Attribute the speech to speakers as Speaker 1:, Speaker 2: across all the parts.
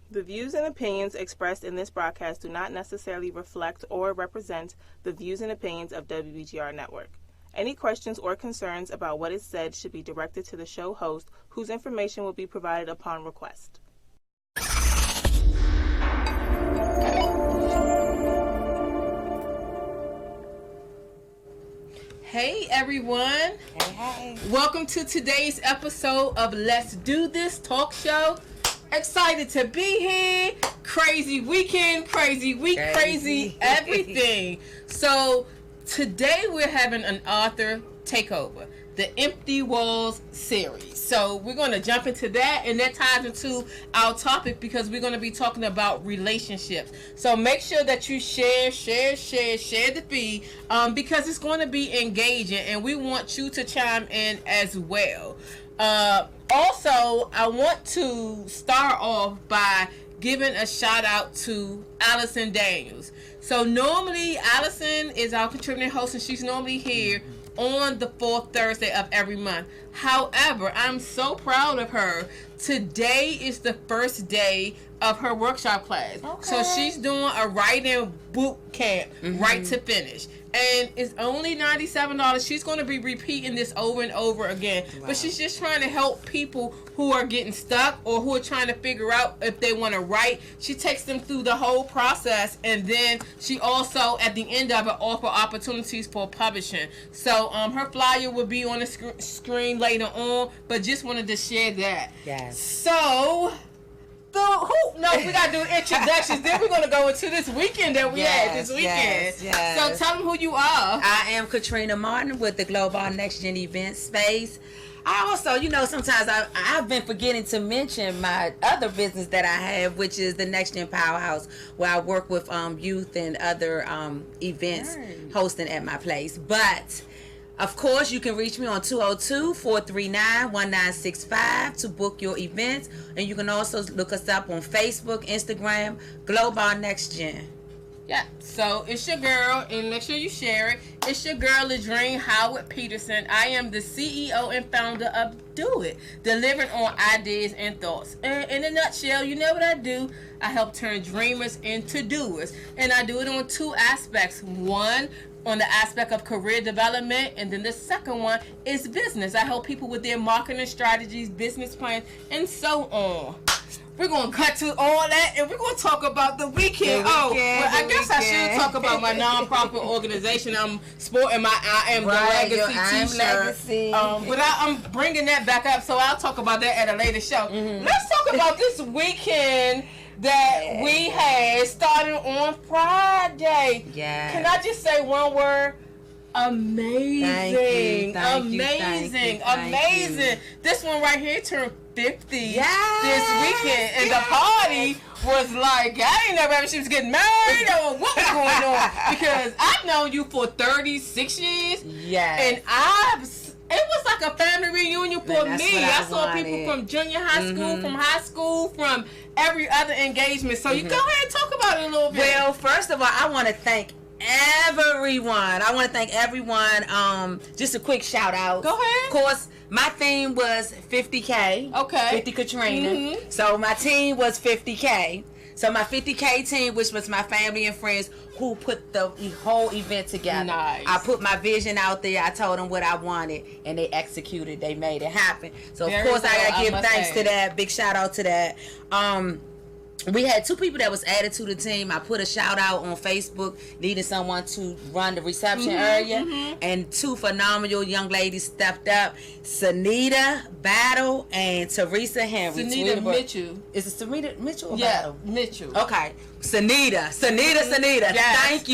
Speaker 1: The views and opinions expressed in this broadcast do not necessarily reflect or represent the views and opinions of WBGR Network. Any questions or concerns about what is said should be directed to the show host, whose information will be provided upon request.
Speaker 2: Hey everyone.
Speaker 3: Hey.
Speaker 2: Welcome to today's episode of Let's Do This Talk Show. Excited to be here. Crazy weekend, crazy week, crazy everything. So today we're having an author takeover, the Empty Walls series. So we're going to jump into that, and that ties into our topic because we're going to be talking about relationships. So make sure that you share the feed because it's going to be engaging, and we want you to chime in as well. Also, I want to start off by giving a shout out to Allison Daniels. So normally Allison is our contributing host, and she's normally here on the fourth Thursday of every month. However, I'm so proud of her. Today is the first day of her workshop class. Okay. So she's doing a writing boot camp, right to finish. And it's only $97. She's going to be repeating this over and over again. Wow. But she's just trying to help people who are getting stuck or who are trying to figure out if they want to write. She takes them through the whole process, and then she also, at the end of it, offer opportunities for publishing. So her flyer will be on the screen later on, but just wanted to share that.
Speaker 3: Yes.
Speaker 2: So... we gotta do introductions. Then we're gonna go into this weekend that we had this weekend.
Speaker 3: Yes.
Speaker 2: So tell them who you are.
Speaker 3: I am Katrina Martin with the Global Next Gen Event Space. I also, sometimes I've been forgetting to mention my other business that I have, which is the Next Gen Powerhouse, where I work with youth and other events hosting at my place. But of course, you can reach me on 202-439-1965 to book your events. And you can also look us up on Facebook, Instagram, Global Next Gen.
Speaker 2: Yeah, so it's your girl, and make sure you share it. It's your girl, Ladrine Howard Peterson. I am the CEO and founder of Do It, delivering on ideas and thoughts. And in a nutshell, you know what I do? I help turn dreamers into doers. And I do it on two aspects. One, on the aspect of career development, and then the second one is business. I help people with their marketing strategies, business plans, and so on. We're going to cut to all that, and we're going to talk about the weekend. I guess I should talk about my nonprofit organization. I'm sporting my I Am the Legacy t-shirt. But I'm bringing that back up, so I'll talk about that at a later show. Let's talk about this weekend that we had starting on Friday.
Speaker 3: Yeah.
Speaker 2: Can I just say one word? Amazing.
Speaker 3: Thank you.
Speaker 2: This one right here turned 50 this weekend, and the
Speaker 3: Yes.
Speaker 2: party was like, I ain't never ever she was getting married or what was going on, because I've known you for 36 years.
Speaker 3: Yes.
Speaker 2: And it was like a family reunion for me. I saw people from junior high school, from high school, from every other engagement. So you go ahead and talk about it a little bit.
Speaker 3: Well, first of all, I want to thank everyone. Just a quick shout out.
Speaker 2: Go ahead.
Speaker 3: Of course, my theme was 50K.
Speaker 2: Okay.
Speaker 3: 50 Katrina. So my team was 50K. So my 50K team, which was my family and friends, who put the whole event together.
Speaker 2: Nice.
Speaker 3: I put my vision out there. I told them what I wanted, and they executed. They made it happen. So, of course, I got to give thanks to that. Big shout out to that. We had two people that was added to the team. I put a shout out on Facebook, needing someone to run the reception area, and two phenomenal young ladies stepped up: Sunita Battle and Teresa Henry.
Speaker 2: Sunita Mitchell.
Speaker 3: Is it Sunita Mitchell or
Speaker 2: Yeah,
Speaker 3: Battle?
Speaker 2: Mitchell.
Speaker 3: Okay, Sunita.
Speaker 2: Yes.
Speaker 3: Thank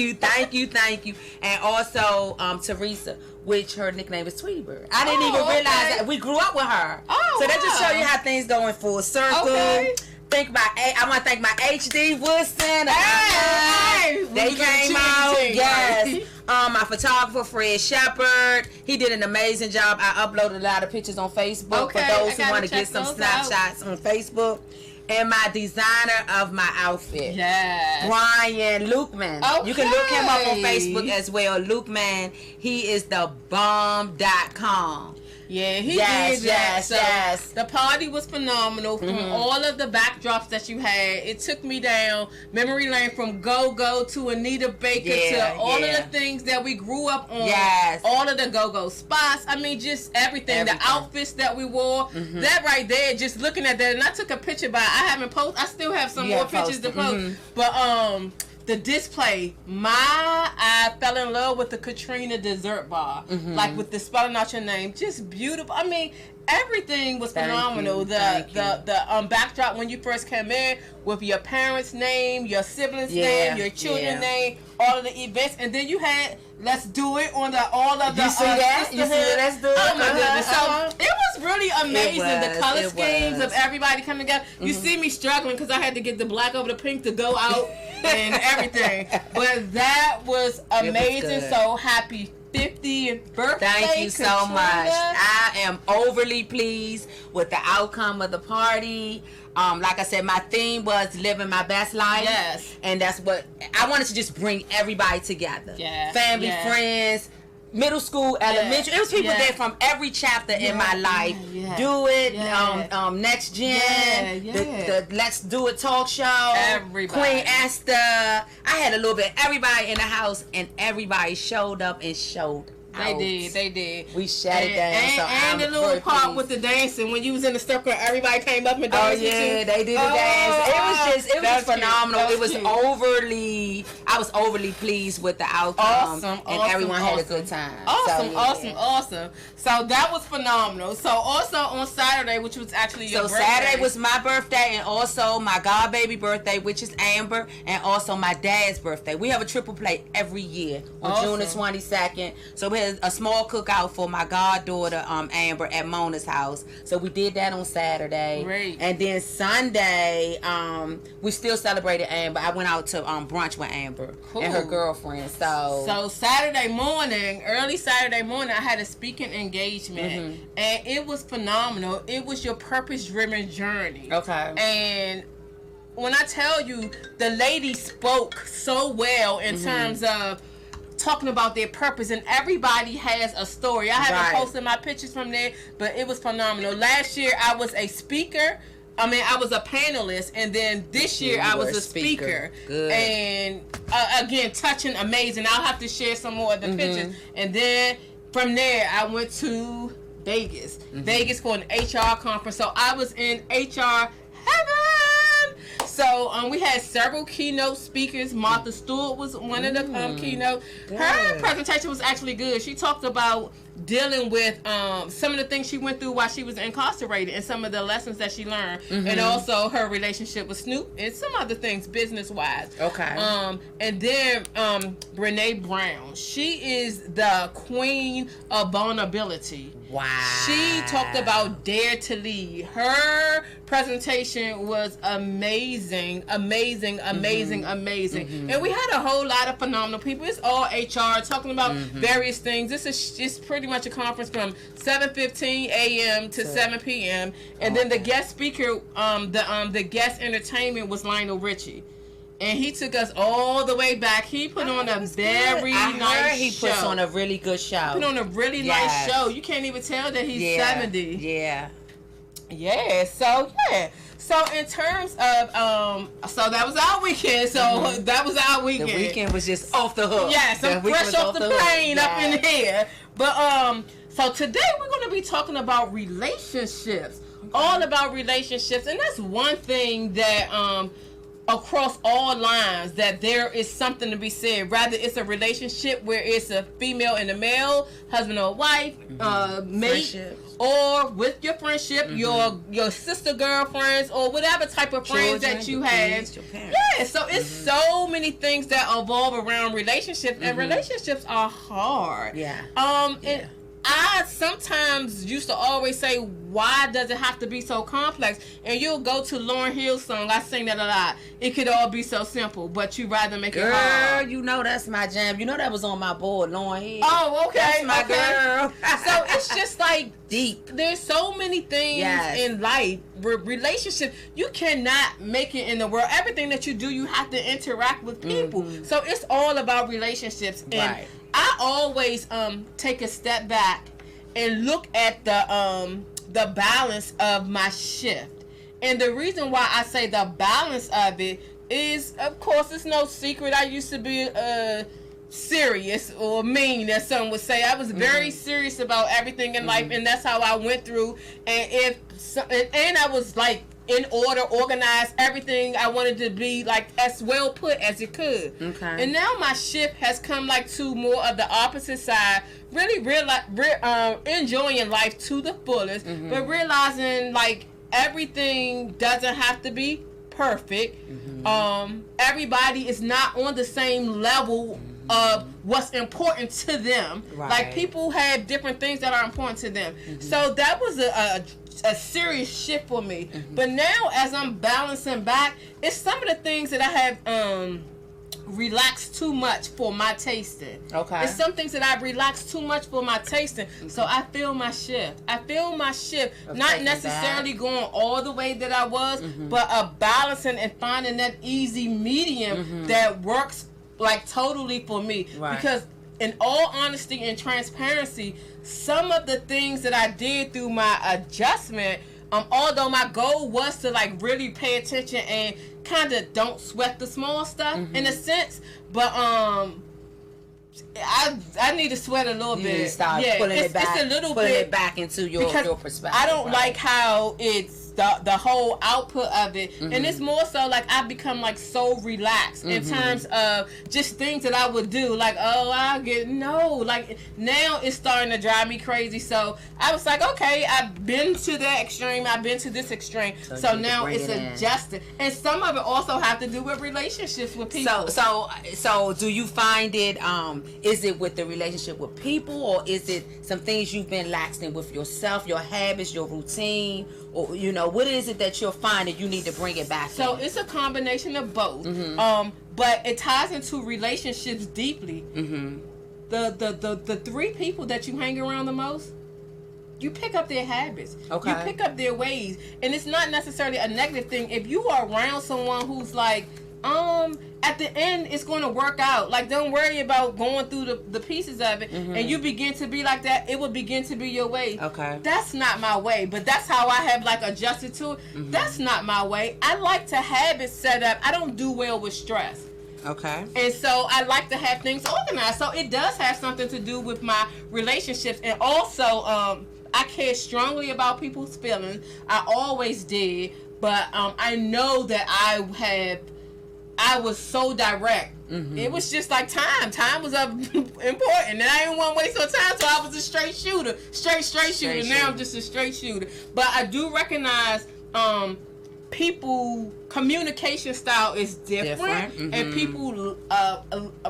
Speaker 3: you. And also Teresa, which her nickname is Tweety Bird. I didn't even realize that. We grew up with her. So that just show you how things go in full circle.
Speaker 2: Okay.
Speaker 3: I want to thank my HD Woodson. They came out.
Speaker 2: Yes.
Speaker 3: My photographer Fred Shepard. He did an amazing job. I uploaded a lot of pictures on Facebook for those who want to get some snapshots on Facebook. And my designer of my outfit, Brian Lukeman. You can look him up on Facebook as well. Lukeman. He is the bomb.com.
Speaker 2: Yeah, he did that. So the party was phenomenal. From all of the backdrops that you had, it took me down memory lane from Go-Go to Anita Baker to all of the things that we grew up on. Yes. All of the Go-Go spots. I mean, just everything. The outfits that we wore. That right there, just looking at that. And I took a picture by it. I haven't posted. I still have some more pictures to post. But, the display, I fell in love with the Katrina dessert bar, like with the spelling out your name, just beautiful. I mean, everything was phenomenal. The backdrop when you first came in with your parents' name, your siblings' name, your children's name, all of the events, and then you had Let's Do It on all of the.
Speaker 3: You see that? You see the Let's Do It?
Speaker 2: Oh my goodness! So it was really amazing. The color schemes of everybody coming together. You see me struggling because I had to get the black over the pink to go out and everything, but that was amazing. So happy 50th birthday.
Speaker 3: Thank you so
Speaker 2: Katrina.
Speaker 3: much. I am overly pleased with the outcome of the party. Like I said, my theme was living my best life.
Speaker 2: Yes.
Speaker 3: And that's what I wanted to just bring everybody together.
Speaker 2: Yeah.
Speaker 3: Family, friends, middle school, elementary. It was people there from every chapter in my life. Do It, Next Gen, the Let's Do It talk show,
Speaker 2: everybody.
Speaker 3: Queen Esther. I had a little bit everybody in the house, and everybody showed up and showed
Speaker 2: They did.
Speaker 3: We shut it down.
Speaker 2: And the little part with the dancing when you was in the circle, everybody came up and danced.
Speaker 3: Oh yeah, they did the dance. It was phenomenal. It was
Speaker 2: cute.
Speaker 3: I was overly pleased with the outcome, and everyone had a good time.
Speaker 2: Awesome. So that was phenomenal. So also on Saturday, which was actually your birthday.
Speaker 3: Saturday was my birthday, and also my godbaby birthday, which is Amber, and also my dad's birthday. We have a triple play every year on June the 22nd. So we had a small cookout for my goddaughter Amber at Mona's house. So we did that on Saturday.
Speaker 2: Great.
Speaker 3: And then Sunday, we still celebrated Amber. I went out to brunch with Amber and her girlfriend. So
Speaker 2: Saturday morning, early Saturday morning, I had a speaking engagement, and it was phenomenal. It was your purpose-driven journey.
Speaker 3: Okay.
Speaker 2: And when I tell you, the lady spoke so well in terms of talking about their purpose, and everybody has a story. I haven't posted my pictures from there, but it was phenomenal. Last year I was a speaker. I was a panelist, and then this year I was a speaker.
Speaker 3: Good.
Speaker 2: And again, touching, amazing. I'll have to share some more of the pictures. And then from there I went to Vegas for an HR conference. So I was in HR heaven. So we had several keynote speakers. Martha Stewart was one of the keynote. Her presentation was actually good. She talked about dealing with some of the things she went through while she was incarcerated and some of the lessons that she learned, and also her relationship with Snoop and some other things business wise.
Speaker 3: Okay.
Speaker 2: And then Brene Brown, she is the queen of vulnerability.
Speaker 3: Wow.
Speaker 2: She talked about Dare to Lead. Her presentation was amazing. And we had a whole lot of phenomenal people. It's all HR talking about various things. This is just pretty much a conference from 7:15 a.m. to 7 p.m. And then the guest speaker, the guest entertainment was Lionel Richie. And he took us all the way back. He put on a very nice
Speaker 3: he
Speaker 2: show.
Speaker 3: puts on a really good show.
Speaker 2: Put on a really nice show. You can't even tell that he's 70.
Speaker 3: Yeah.
Speaker 2: Yeah. So in terms of so that was our weekend. So that was our weekend.
Speaker 3: The weekend was just off the hook.
Speaker 2: Yes, I'm fresh off the plane up in here. But so today we're going to be talking about relationships. All about relationships, and that's one thing that across all lines, that there is something to be said. Rather it's a relationship where it's a female and a male, husband or wife, mate, or with your friendship, your sister girlfriends, or whatever type of friends that you have. Yeah, so it's so many things that evolve around relationships, and relationships are hard. And I sometimes used to always say, why does it have to be so complex? And you'll go to Lauryn Hill's song, I sing that a lot. It could all be so simple, but you rather make it hard.
Speaker 3: Girl, you know that's my jam. You know that was on my board, Lauryn Hill.
Speaker 2: Oh, okay.
Speaker 3: That's my girl.
Speaker 2: So it's just like
Speaker 3: deep.
Speaker 2: There's so many things in life. Relationship, you cannot make it in the world. Everything that you do, you have to interact with people. So it's all about relationships. And I always take a step back and look at the balance of my shift. And the reason why I say the balance of it is, of course, it's no secret. I used to be serious or mean, as some would say. I was very serious about everything in life, and that's how I went through. And I was like in order, organized, everything I wanted to be like as well put as it could. Okay. And now my shift has come like to more of the opposite side, really enjoying life to the fullest, but realizing like everything doesn't have to be perfect. Everybody is not on the same level of what's important to them. Right. Like people have different things that are important to them. So that was a serious shift for me. But now as I'm balancing back, it's some of the things that I have relaxed too much for my tasting. Okay. It's some things that I relaxed too much for my tasting. So I feel my shift. Not necessarily going all the way that I was, but balancing and finding that easy medium that works like totally for me. Right. Because in all honesty and transparency, some of the things that I did through my adjustment, although my goal was to like really pay attention and kind of don't sweat the small stuff in a sense, but I need to sweat a little bit.
Speaker 3: Start pulling it back, it's a little pulling it back into your perspective. I
Speaker 2: don't like how it's the whole output of it, and it's more so like I've become like so relaxed in terms of just things that I would do, like like now it's starting to drive me crazy. So I was like, okay, I've been to that extreme, I've been to this extreme, so now it's adjusted. And some of it also have to do with relationships with people.
Speaker 3: So do you find it is it with the relationship with people, or is it some things you've been laxed in with yourself, your habits, your routine, or what is it that you're finding you need to bring it back?
Speaker 2: So it's a combination of both. But it ties into relationships deeply. The three people that you hang around the most, you pick up their habits. Okay. You pick up their ways. And it's not necessarily a negative thing. If you are around someone who's like, at the end it's going to work out, like don't worry about going through the pieces of it, and you begin to be like that, it will begin to be your way. Okay. That's not my way, but that's how I have like adjusted to it. That's not my way. I like to have it set up. I don't do well with stress. Okay. And so I like to have things organized. So it does have something to do with my relationships, and also I care strongly about people's feelings. I always did, but I know that I was so direct. It was just like time was important, and I didn't want to waste no time, so I was a straight shooter. Straight shooter. Now I'm just a straight shooter. But I do recognize people communication style is different. And people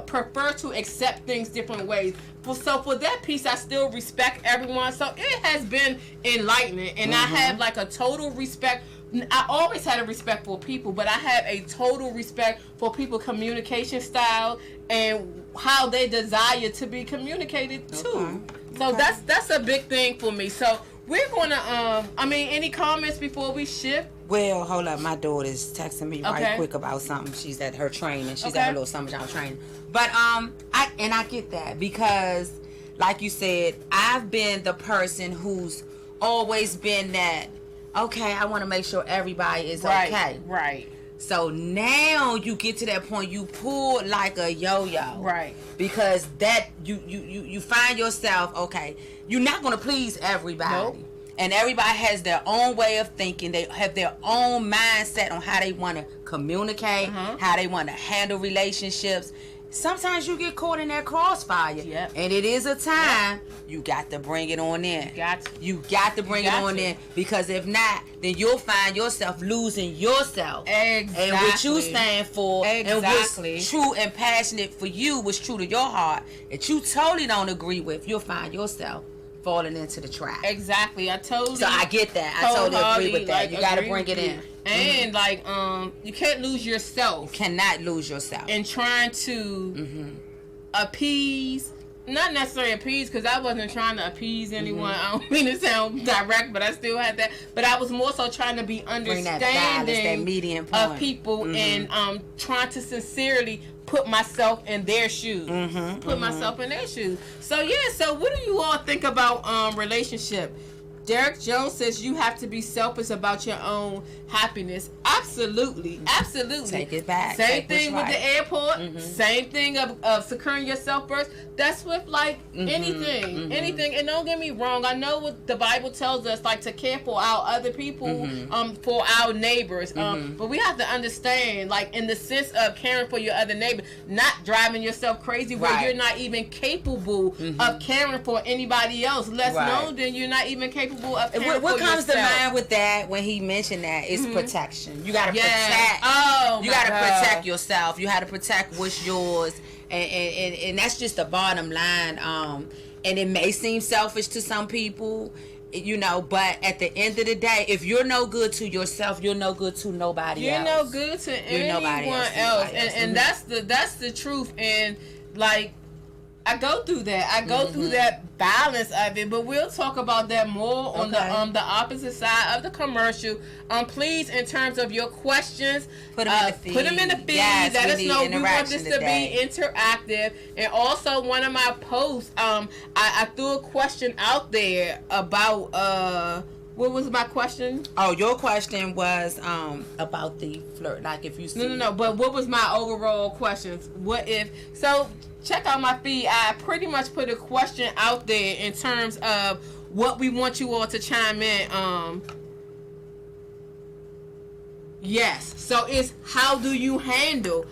Speaker 2: prefer to accept things different ways. So for that piece, I still respect everyone. So it has been enlightening, and I have like a total respect. I always had a respect for people, but I have a total respect for people's communication style and how they desire to be communicated to. So that's a big thing for me. So we're gonna any comments before we shift?
Speaker 3: Well, hold up, my daughter's texting me right quick about something. She's at her training. She's at her little summer job training. But I get that, because like you said, I've been the person who's always been that, okay, I want to make sure everybody is okay. Right. So now you get to that point, you pull like a yo-yo. Right. Because that you find yourself, okay, you're not going to please everybody. Nope. And everybody has their own way of thinking. They have their own mindset on how they want to communicate, how they want to handle relationships. Sometimes you get caught in that crossfire. Yep. And it is a time you got to bring it on in. You got to bring it on in, because if not, then you'll find yourself losing yourself. Exactly. And what you stand for, and what's true and passionate for you, what's true to your heart, that you totally don't agree with, you'll find yourself falling into the trap.
Speaker 2: Exactly. I
Speaker 3: get that. I totally agree with that. You got to bring it in.
Speaker 2: And like you can't lose yourself.
Speaker 3: You cannot lose yourself
Speaker 2: in trying to appease. Not necessarily appease, because I wasn't trying to appease anyone. I don't mean to sound direct, but I still had that. But I was more so trying to be understanding
Speaker 3: that medium point
Speaker 2: of people, and trying to sincerely put myself in their shoes. Myself in their shoes. So yeah, so what do you all think about relationship? Derek Jones says you have to be selfish about your own happiness. Absolutely.
Speaker 3: Take it back.
Speaker 2: Same thing with the airport. Same thing of securing yourself first. That's with like anything. And don't get me wrong, I know what the Bible tells us, like to care for our other people, for our neighbors. But we have to understand, like in the sense of caring for your other neighbor, not driving yourself crazy where you're not even capable of caring for anybody else. Less known than you're not even capable of caring
Speaker 3: what
Speaker 2: for
Speaker 3: comes
Speaker 2: yourself.
Speaker 3: to mind with that when he mentioned that is protection. You gotta protect.
Speaker 2: You
Speaker 3: gotta protect yourself. You gotta protect what's yours, and that's just the bottom line. And it may seem selfish to some people, you know, but at the end of the day, if you're no good to yourself, you're no good to nobody else.
Speaker 2: You're no good to anyone else. And that's the truth. And like, I go through that. I go through that balance of it, but we'll talk about that more on the opposite side of the commercial. Please, in terms of your questions, put them in the feed.
Speaker 3: Yes,
Speaker 2: let us know. We want this
Speaker 3: today.
Speaker 2: to be interactive. And also, one of my posts, I threw a question out there about what was my question?
Speaker 3: Oh, your question was about the flirt. Like if you see
Speaker 2: No. But what was my overall questions? What if so? Check out my feed. I pretty much put a question out there in terms of what we want you all to chime in. Yes. So it's how do you handle?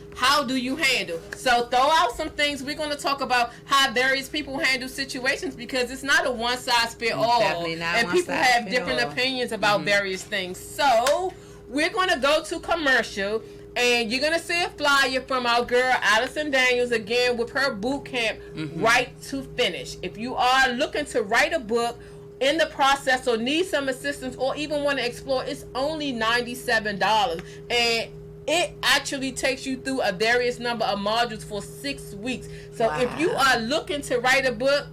Speaker 2: So throw out some things. We're going to talk about how various people handle situations because it's not a one size fit all.
Speaker 3: Definitely not.
Speaker 2: And people have different opinions about various things. So we're going to go to commercial. And you're going to see a flyer from our girl, Allison Daniels, again, with her boot camp, Write to Finish. If you are looking to write a book in the process or need some assistance or even want to explore, it's only $97. And it actually takes you through a various number of modules for 6 weeks. So if you are looking to write a book,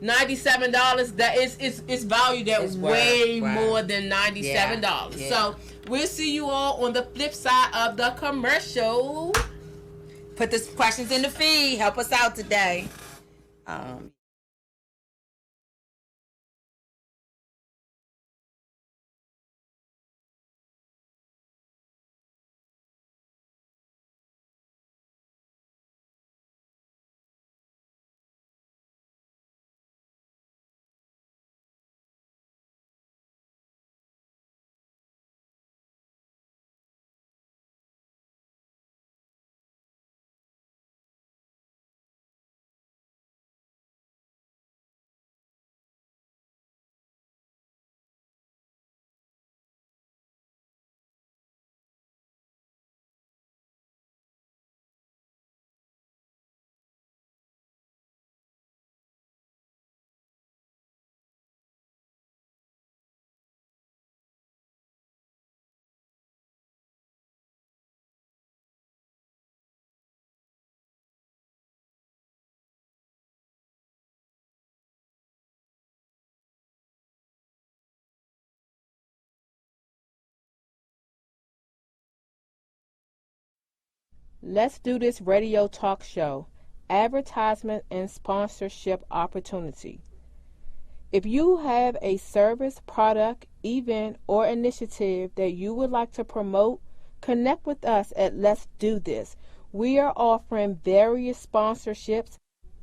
Speaker 2: $97, that is valued at way more than $97. So we'll see you all on the flip side of the commercial.
Speaker 3: Put the questions in the feed. Help us out today.
Speaker 1: Let's Do This radio talk show, advertisement and sponsorship opportunity. If you have a service, product, event, or initiative that you would like to promote, connect with us at Let's Do This. We are offering various sponsorships.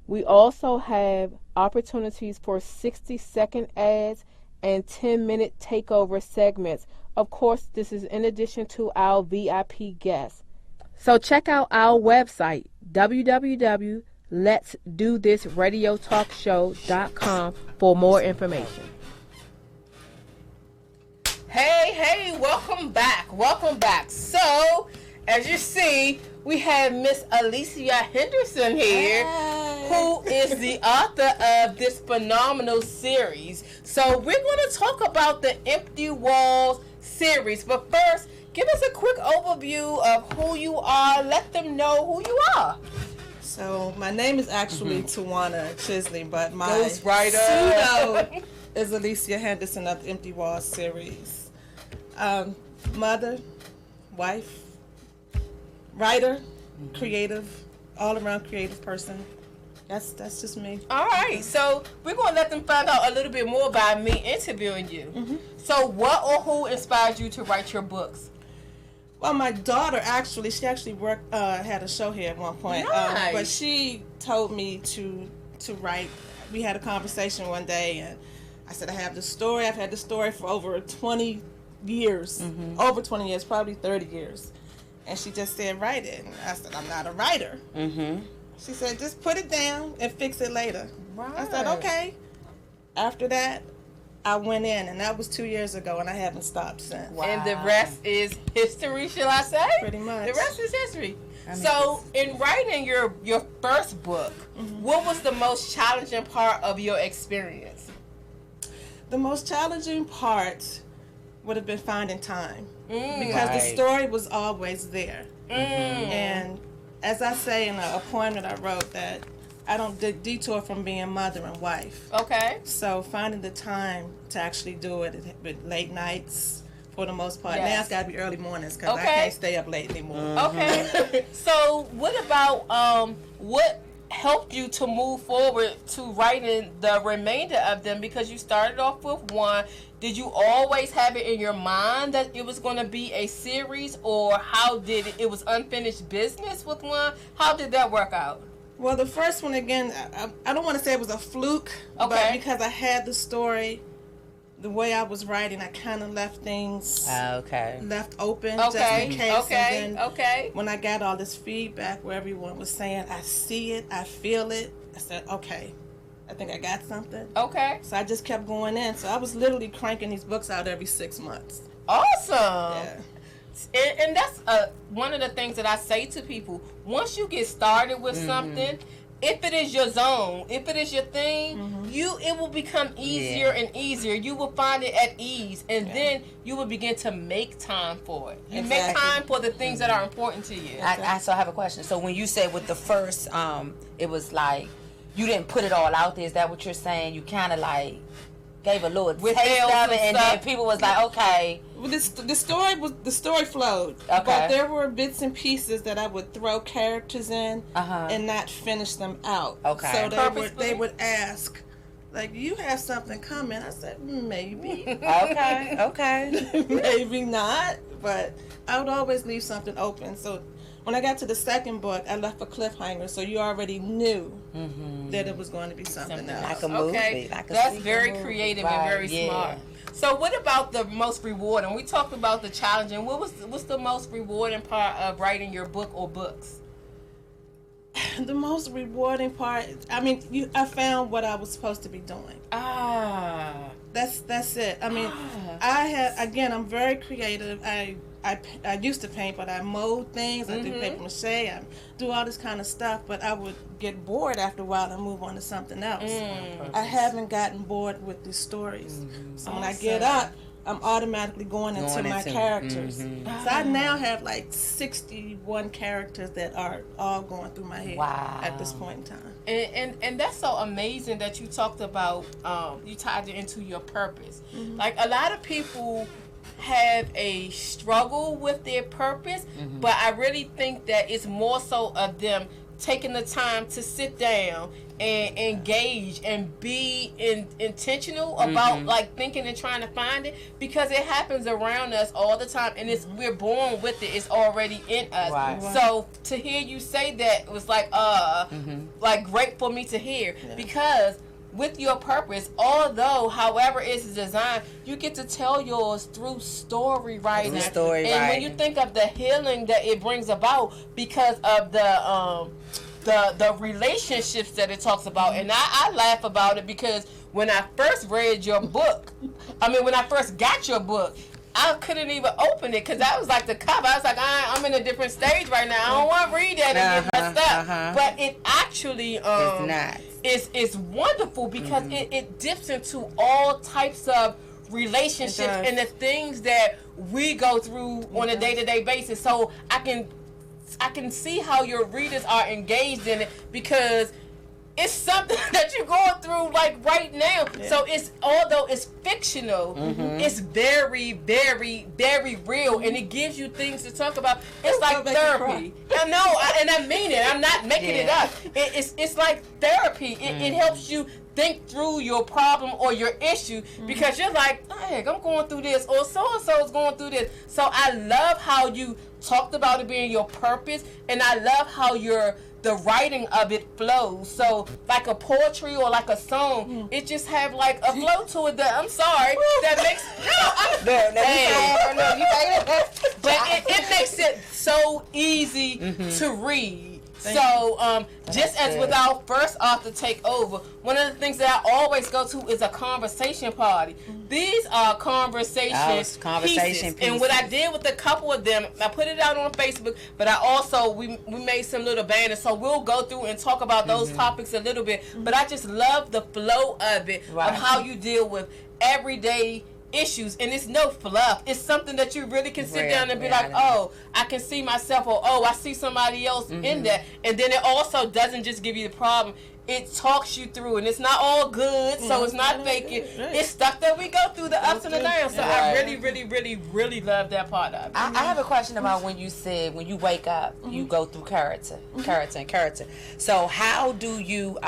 Speaker 1: We also have opportunities for 60-second ads and 10-minute takeover segments. Of course, this is in addition to our VIP guests. So check out our website, www.letsdothisradiotalkshow.com for more information.
Speaker 2: Hey, welcome back. So, as you see, we have Miss Alicia Henderson here, who is the author of this phenomenal series. So we're going to talk about the Empty Walls series. But first, give us a quick overview of who you are. Let them know who you are.
Speaker 4: So my name is actually Tawana Chisley, but my
Speaker 2: Ghostwriter
Speaker 4: pseudo is Alicia Henderson of the Empty Walls series. Mother, wife, writer, creative, all around creative person. That's just me.
Speaker 2: All right, so we're gonna let them find out a little bit more by me interviewing you. So, what or who inspired you to write your books?
Speaker 4: Well, my daughter she actually worked, had a show here at one point.
Speaker 2: Nice.
Speaker 4: But she told me to write. We had a conversation one day, and I said, I have this story. I've had this story for over 20 years. Over 20 years, probably 30 years. And she just said, write it. And I said, I'm not a writer. She said, just put it down and fix it later.
Speaker 2: Right.
Speaker 4: I said, okay. After that, I went in, and that was 2 years ago, and I haven't stopped since.
Speaker 2: Wow. And the rest is history, shall I say?
Speaker 4: Pretty much.
Speaker 2: The rest is history. So, in writing your first book, what was the most challenging part of your experience?
Speaker 4: The most challenging part would have been finding time. Because
Speaker 3: Right.
Speaker 4: the story was always there. And as I say in a poem that I wrote, that I don't detour from being mother and wife.
Speaker 2: Okay.
Speaker 4: So finding the time to actually do it with late nights for the most part.
Speaker 2: Yes.
Speaker 4: Now it's got to be early mornings because I
Speaker 2: Okay.
Speaker 4: can't stay up late anymore.
Speaker 2: Okay. So, what about what helped you to move forward to writing the remainder of them? Because you started off with one. Did you always have it in your mind that it was going to be a series, or how did it was unfinished business with one? How did that work out?
Speaker 4: Well, the first one, again, I don't want to say it was a fluke,
Speaker 2: Okay.
Speaker 4: but because I had the story, the way I was writing, I kind of left things
Speaker 3: Okay.
Speaker 4: left open
Speaker 2: Okay.
Speaker 4: just in case.
Speaker 2: Okay.
Speaker 4: And then
Speaker 2: Okay.
Speaker 4: when I got all this feedback where everyone was saying, I see it, I feel it, I said, okay, I think I got something.
Speaker 2: Okay.
Speaker 4: So I just kept going in. So I was literally cranking these books out every 6 months.
Speaker 2: Awesome.
Speaker 4: Yeah.
Speaker 2: And that's one of the things that I say to people. Once you get started with something, if it is your zone, if it is your thing, it will become easier and easier. You will find it at ease, and then you will begin to make time for it. You make
Speaker 4: Exactly.
Speaker 2: time for the things that are important to you.
Speaker 3: I so I have a question. So when you said with the first, it was like you didn't put it all out there. Is that what you're saying? You kind of like gave a little taste
Speaker 2: Withheld
Speaker 3: of it,
Speaker 2: some
Speaker 3: and
Speaker 2: stuff.
Speaker 3: then people was like, okay.
Speaker 4: Well, the story flowed,
Speaker 3: Okay.
Speaker 4: but there were bits and pieces that I would throw characters in
Speaker 3: Uh-huh.
Speaker 4: and not finish them out.
Speaker 3: Okay.
Speaker 4: So
Speaker 2: Purposefully?
Speaker 4: they would ask, like, you have something coming. I said, maybe,
Speaker 3: Okay.
Speaker 4: maybe not, but I would always leave something open. So when I got to the second book, I left a cliffhanger, so you already knew that it was going to be something else.
Speaker 3: Like a movie.
Speaker 2: Okay,
Speaker 3: Like a
Speaker 2: that's
Speaker 3: secret
Speaker 2: very
Speaker 3: movie.
Speaker 2: creative
Speaker 3: Right,
Speaker 2: and very
Speaker 3: yeah.
Speaker 2: smart. So, what about the most rewarding? We talked about the challenging. What's the most rewarding part of writing your book or books?
Speaker 4: The most rewarding part, I mean, I found what I was supposed to be doing. That's it. I mean, I'm very creative. I used to paint, but I mold things. I do paper mache. I do all this kind of stuff, but I would get bored after a while and move on to something else. I haven't gotten bored with these stories. So when I get up, I'm automatically going into my characters. So I now have like 61 characters that are all going through my head at this point in time.
Speaker 2: And that's so amazing that you talked about, you tied it into your purpose. Like, a lot of people have a struggle with their purpose, but I really think that it's more so of them taking the time to sit down and engage and be intentional about like thinking and trying to find it, because it happens around us all the time, and we're born with it. It's already in us.
Speaker 3: Right.
Speaker 2: So to hear you say that was like like great for me to hear, because with your purpose, although however it's designed, you get to tell yours through story writing. And when you think of the healing that it brings about because of the relationships that it talks about, and I laugh about it because when I first read your book, when I first got your book, I couldn't even open it because I was like the cover. I was like, I'm in a different stage right now. I don't want to read that and get messed up. But it actually
Speaker 3: it's not.
Speaker 2: It's wonderful because it dips into all types of relationships and the things that we go through on a day-to-day basis. So I can see how your readers are engaged in it, because it's something that you're going through like right now. Yeah. So it's, although it's fictional, it's very, very, very real, and it gives you things to talk about. It's like therapy. I know, and I mean it. I'm not making it up. It's like therapy. It helps you think through your problem or your issue, because you're like, hey, I'm going through this, or so-and-so is going through this. So I love how you talked about it being your purpose, and I love how the writing of it flows. So like a poetry or like a song, it just have like a flow to it that, I'm sorry, that makes but it makes it so easy to read. So, just as with our first author, Takeover, one of the things that I always go to is a conversation party. These are conversation pieces. And what I did with a couple of them, I put it out on Facebook, but I also, we made some little banners, so we'll go through and talk about those topics a little bit. But I just love the flow of it, of how you deal with everyday issues, and it's no fluff. It's something that you really can sit down and be like, oh, I can see myself, or oh, I see somebody else in that. And then it also doesn't just give you the problem, it talks you through, and it's not all good, so it's not faking. It's stuff that we go through, the ups and the downs. So I really, really, really, really love that part of it.
Speaker 3: I have a question about when you said when you wake up, you go through character. So how do you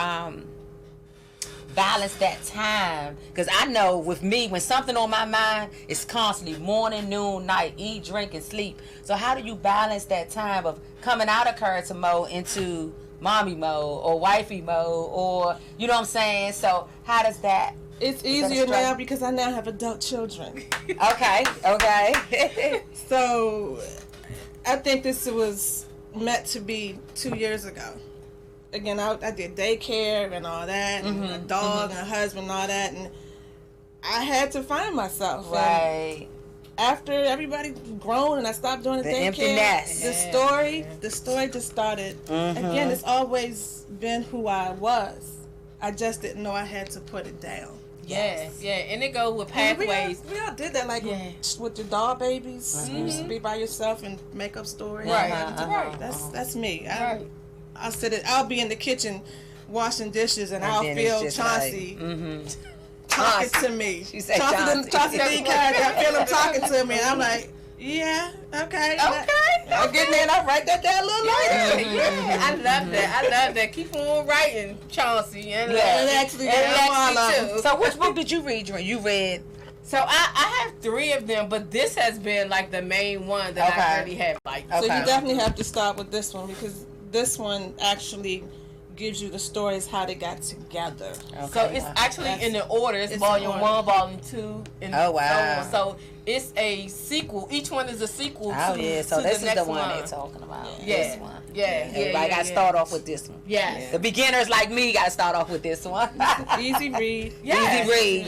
Speaker 3: balance that time? Because I know with me, when something on my mind, it's constantly morning, noon, night, eat, drink, and sleep. So how do you balance that time of coming out of character mode into mommy mode or wifey mode, or you know what I'm saying? So how does that?
Speaker 4: It's easier now because I now have adult children.
Speaker 3: Okay.
Speaker 4: So I think this was meant to be 2 years ago. Again, I did daycare and all that, and a dog and a husband and all that, and I had to find myself.
Speaker 3: Right.
Speaker 4: And after everybody grown and I stopped doing the daycare,
Speaker 3: empty nest.
Speaker 4: The story just started. Again, it's always been who I was. I just didn't know I had to put it down.
Speaker 2: Yeah, and it goes with pathways.
Speaker 4: We all did that, like with your doll babies. You used to be by yourself and make up stories.
Speaker 2: Right.
Speaker 4: That's me. I'll be in the kitchen washing dishes, and I'll feel Chauncey talking to me.
Speaker 3: She said
Speaker 4: Chauncey Lee character. I feel him talking to me, and I'm like, yeah, okay. I'm getting there, and I write that down a little later.
Speaker 2: I love that. Keep on writing, Chauncey, and
Speaker 4: actually
Speaker 2: too.
Speaker 3: So which book did you read? You read.
Speaker 2: So I have 3 of them, but this has been like the main one that I really have like.
Speaker 4: So you definitely have to start with this one, because this one actually gives you the stories how they got together.
Speaker 2: So it's actually in the order. It's volume 1, volume 2, and so on. So it's a sequel. Each one is a sequel to
Speaker 3: this
Speaker 2: the
Speaker 3: is
Speaker 2: next
Speaker 3: the one they're talking about.
Speaker 2: This
Speaker 3: one.
Speaker 2: Everybody
Speaker 3: got to start off with this one.
Speaker 2: Yes.
Speaker 3: The beginners like me got to start off with this one.
Speaker 4: Easy read.
Speaker 3: Easy read,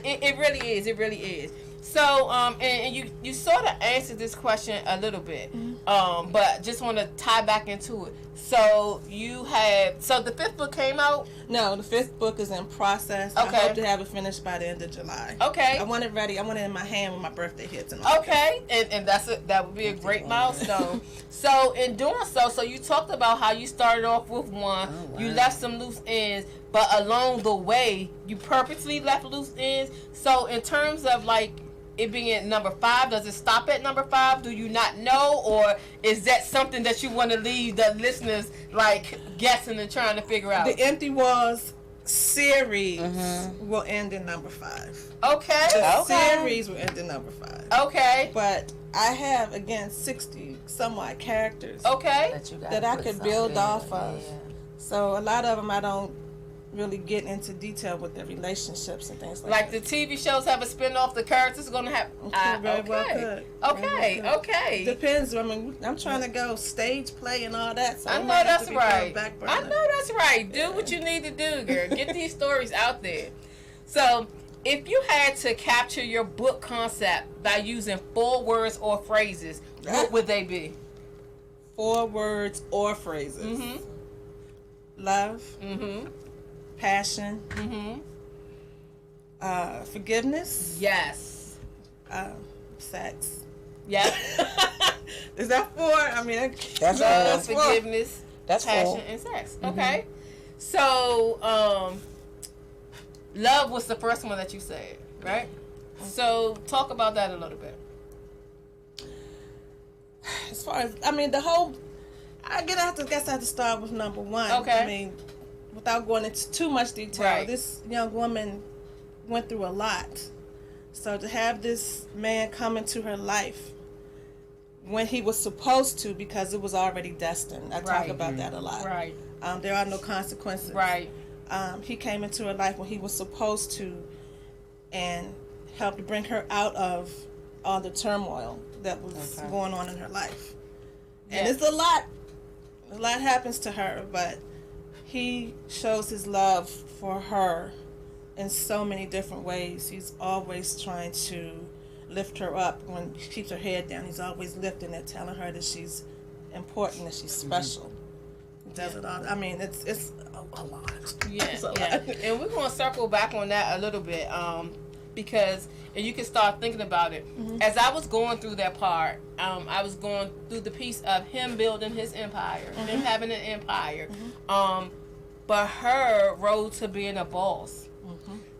Speaker 2: It really is. It really is. So, and you sort of answered this question a little bit, but just want to tie back into it. So the 5th book came out?
Speaker 4: No, the 5th book is in process.
Speaker 2: Okay.
Speaker 4: I hope to have it finished by the end of July.
Speaker 2: Okay.
Speaker 4: I want it ready. I want it in my hand when my birthday hits. And
Speaker 2: okay, and that would be a great milestone. So in doing so you talked about how you started off with one, you left some loose ends, but along the way, you purposely left loose ends. So in terms of like it being at number 5, does it stop at number 5? Do you not know, or is that something that you want to leave the listeners like guessing and trying to figure out?
Speaker 4: The Empty Walls series will end in number 5.
Speaker 2: Okay.
Speaker 4: The series will end in number 5.
Speaker 2: Okay.
Speaker 4: But I have, again, 60 somewhat characters.
Speaker 2: Okay.
Speaker 4: That I could build off of. So a lot of them I don't really get into detail with the relationships and things like that.
Speaker 2: Like the TV shows have a spin-off, the characters are going to have... Okay.
Speaker 4: Depends. I mean, I'm trying to go stage play and all that. So
Speaker 2: I know that's right. Do what you need to do, girl. Get these stories out there. So, if you had to capture your book concept by using 4 words or phrases, what would they be?
Speaker 4: 4 words or phrases. Love. Passion. Forgiveness.
Speaker 2: Yes.
Speaker 4: Sex.
Speaker 2: Yes.
Speaker 4: Is that 4? I mean,
Speaker 2: that's forgiveness,
Speaker 3: that's
Speaker 2: passion,
Speaker 3: 4.
Speaker 2: and sex. Okay. So, love was the first one that you said, right? So, talk about that a little bit.
Speaker 4: As far as, I guess I have to start with number one.
Speaker 2: Okay.
Speaker 4: Without going into too much detail,
Speaker 2: Right.
Speaker 4: This young woman went through a lot. So to have this man come into her life when he was supposed to, because it was already destined. I talk about that a lot.
Speaker 2: Right.
Speaker 4: There are no consequences.
Speaker 2: Right.
Speaker 4: He came into her life when he was supposed to, and helped bring her out of all the turmoil that was going on in her life. And it's a lot. A lot happens to her, but he shows his love for her in so many different ways. He's always trying to lift her up. When she keeps her head down, he's always lifting it, telling her that she's important, that she's special. He does it all. It's a lot.
Speaker 2: Yeah,
Speaker 4: It's a
Speaker 2: yeah.
Speaker 4: lot.
Speaker 2: And we're going to circle back on that a little bit, because, and you can start thinking about it. As I was going through that part, I was going through the piece of him building his empire, him having an empire, but her road to being a boss.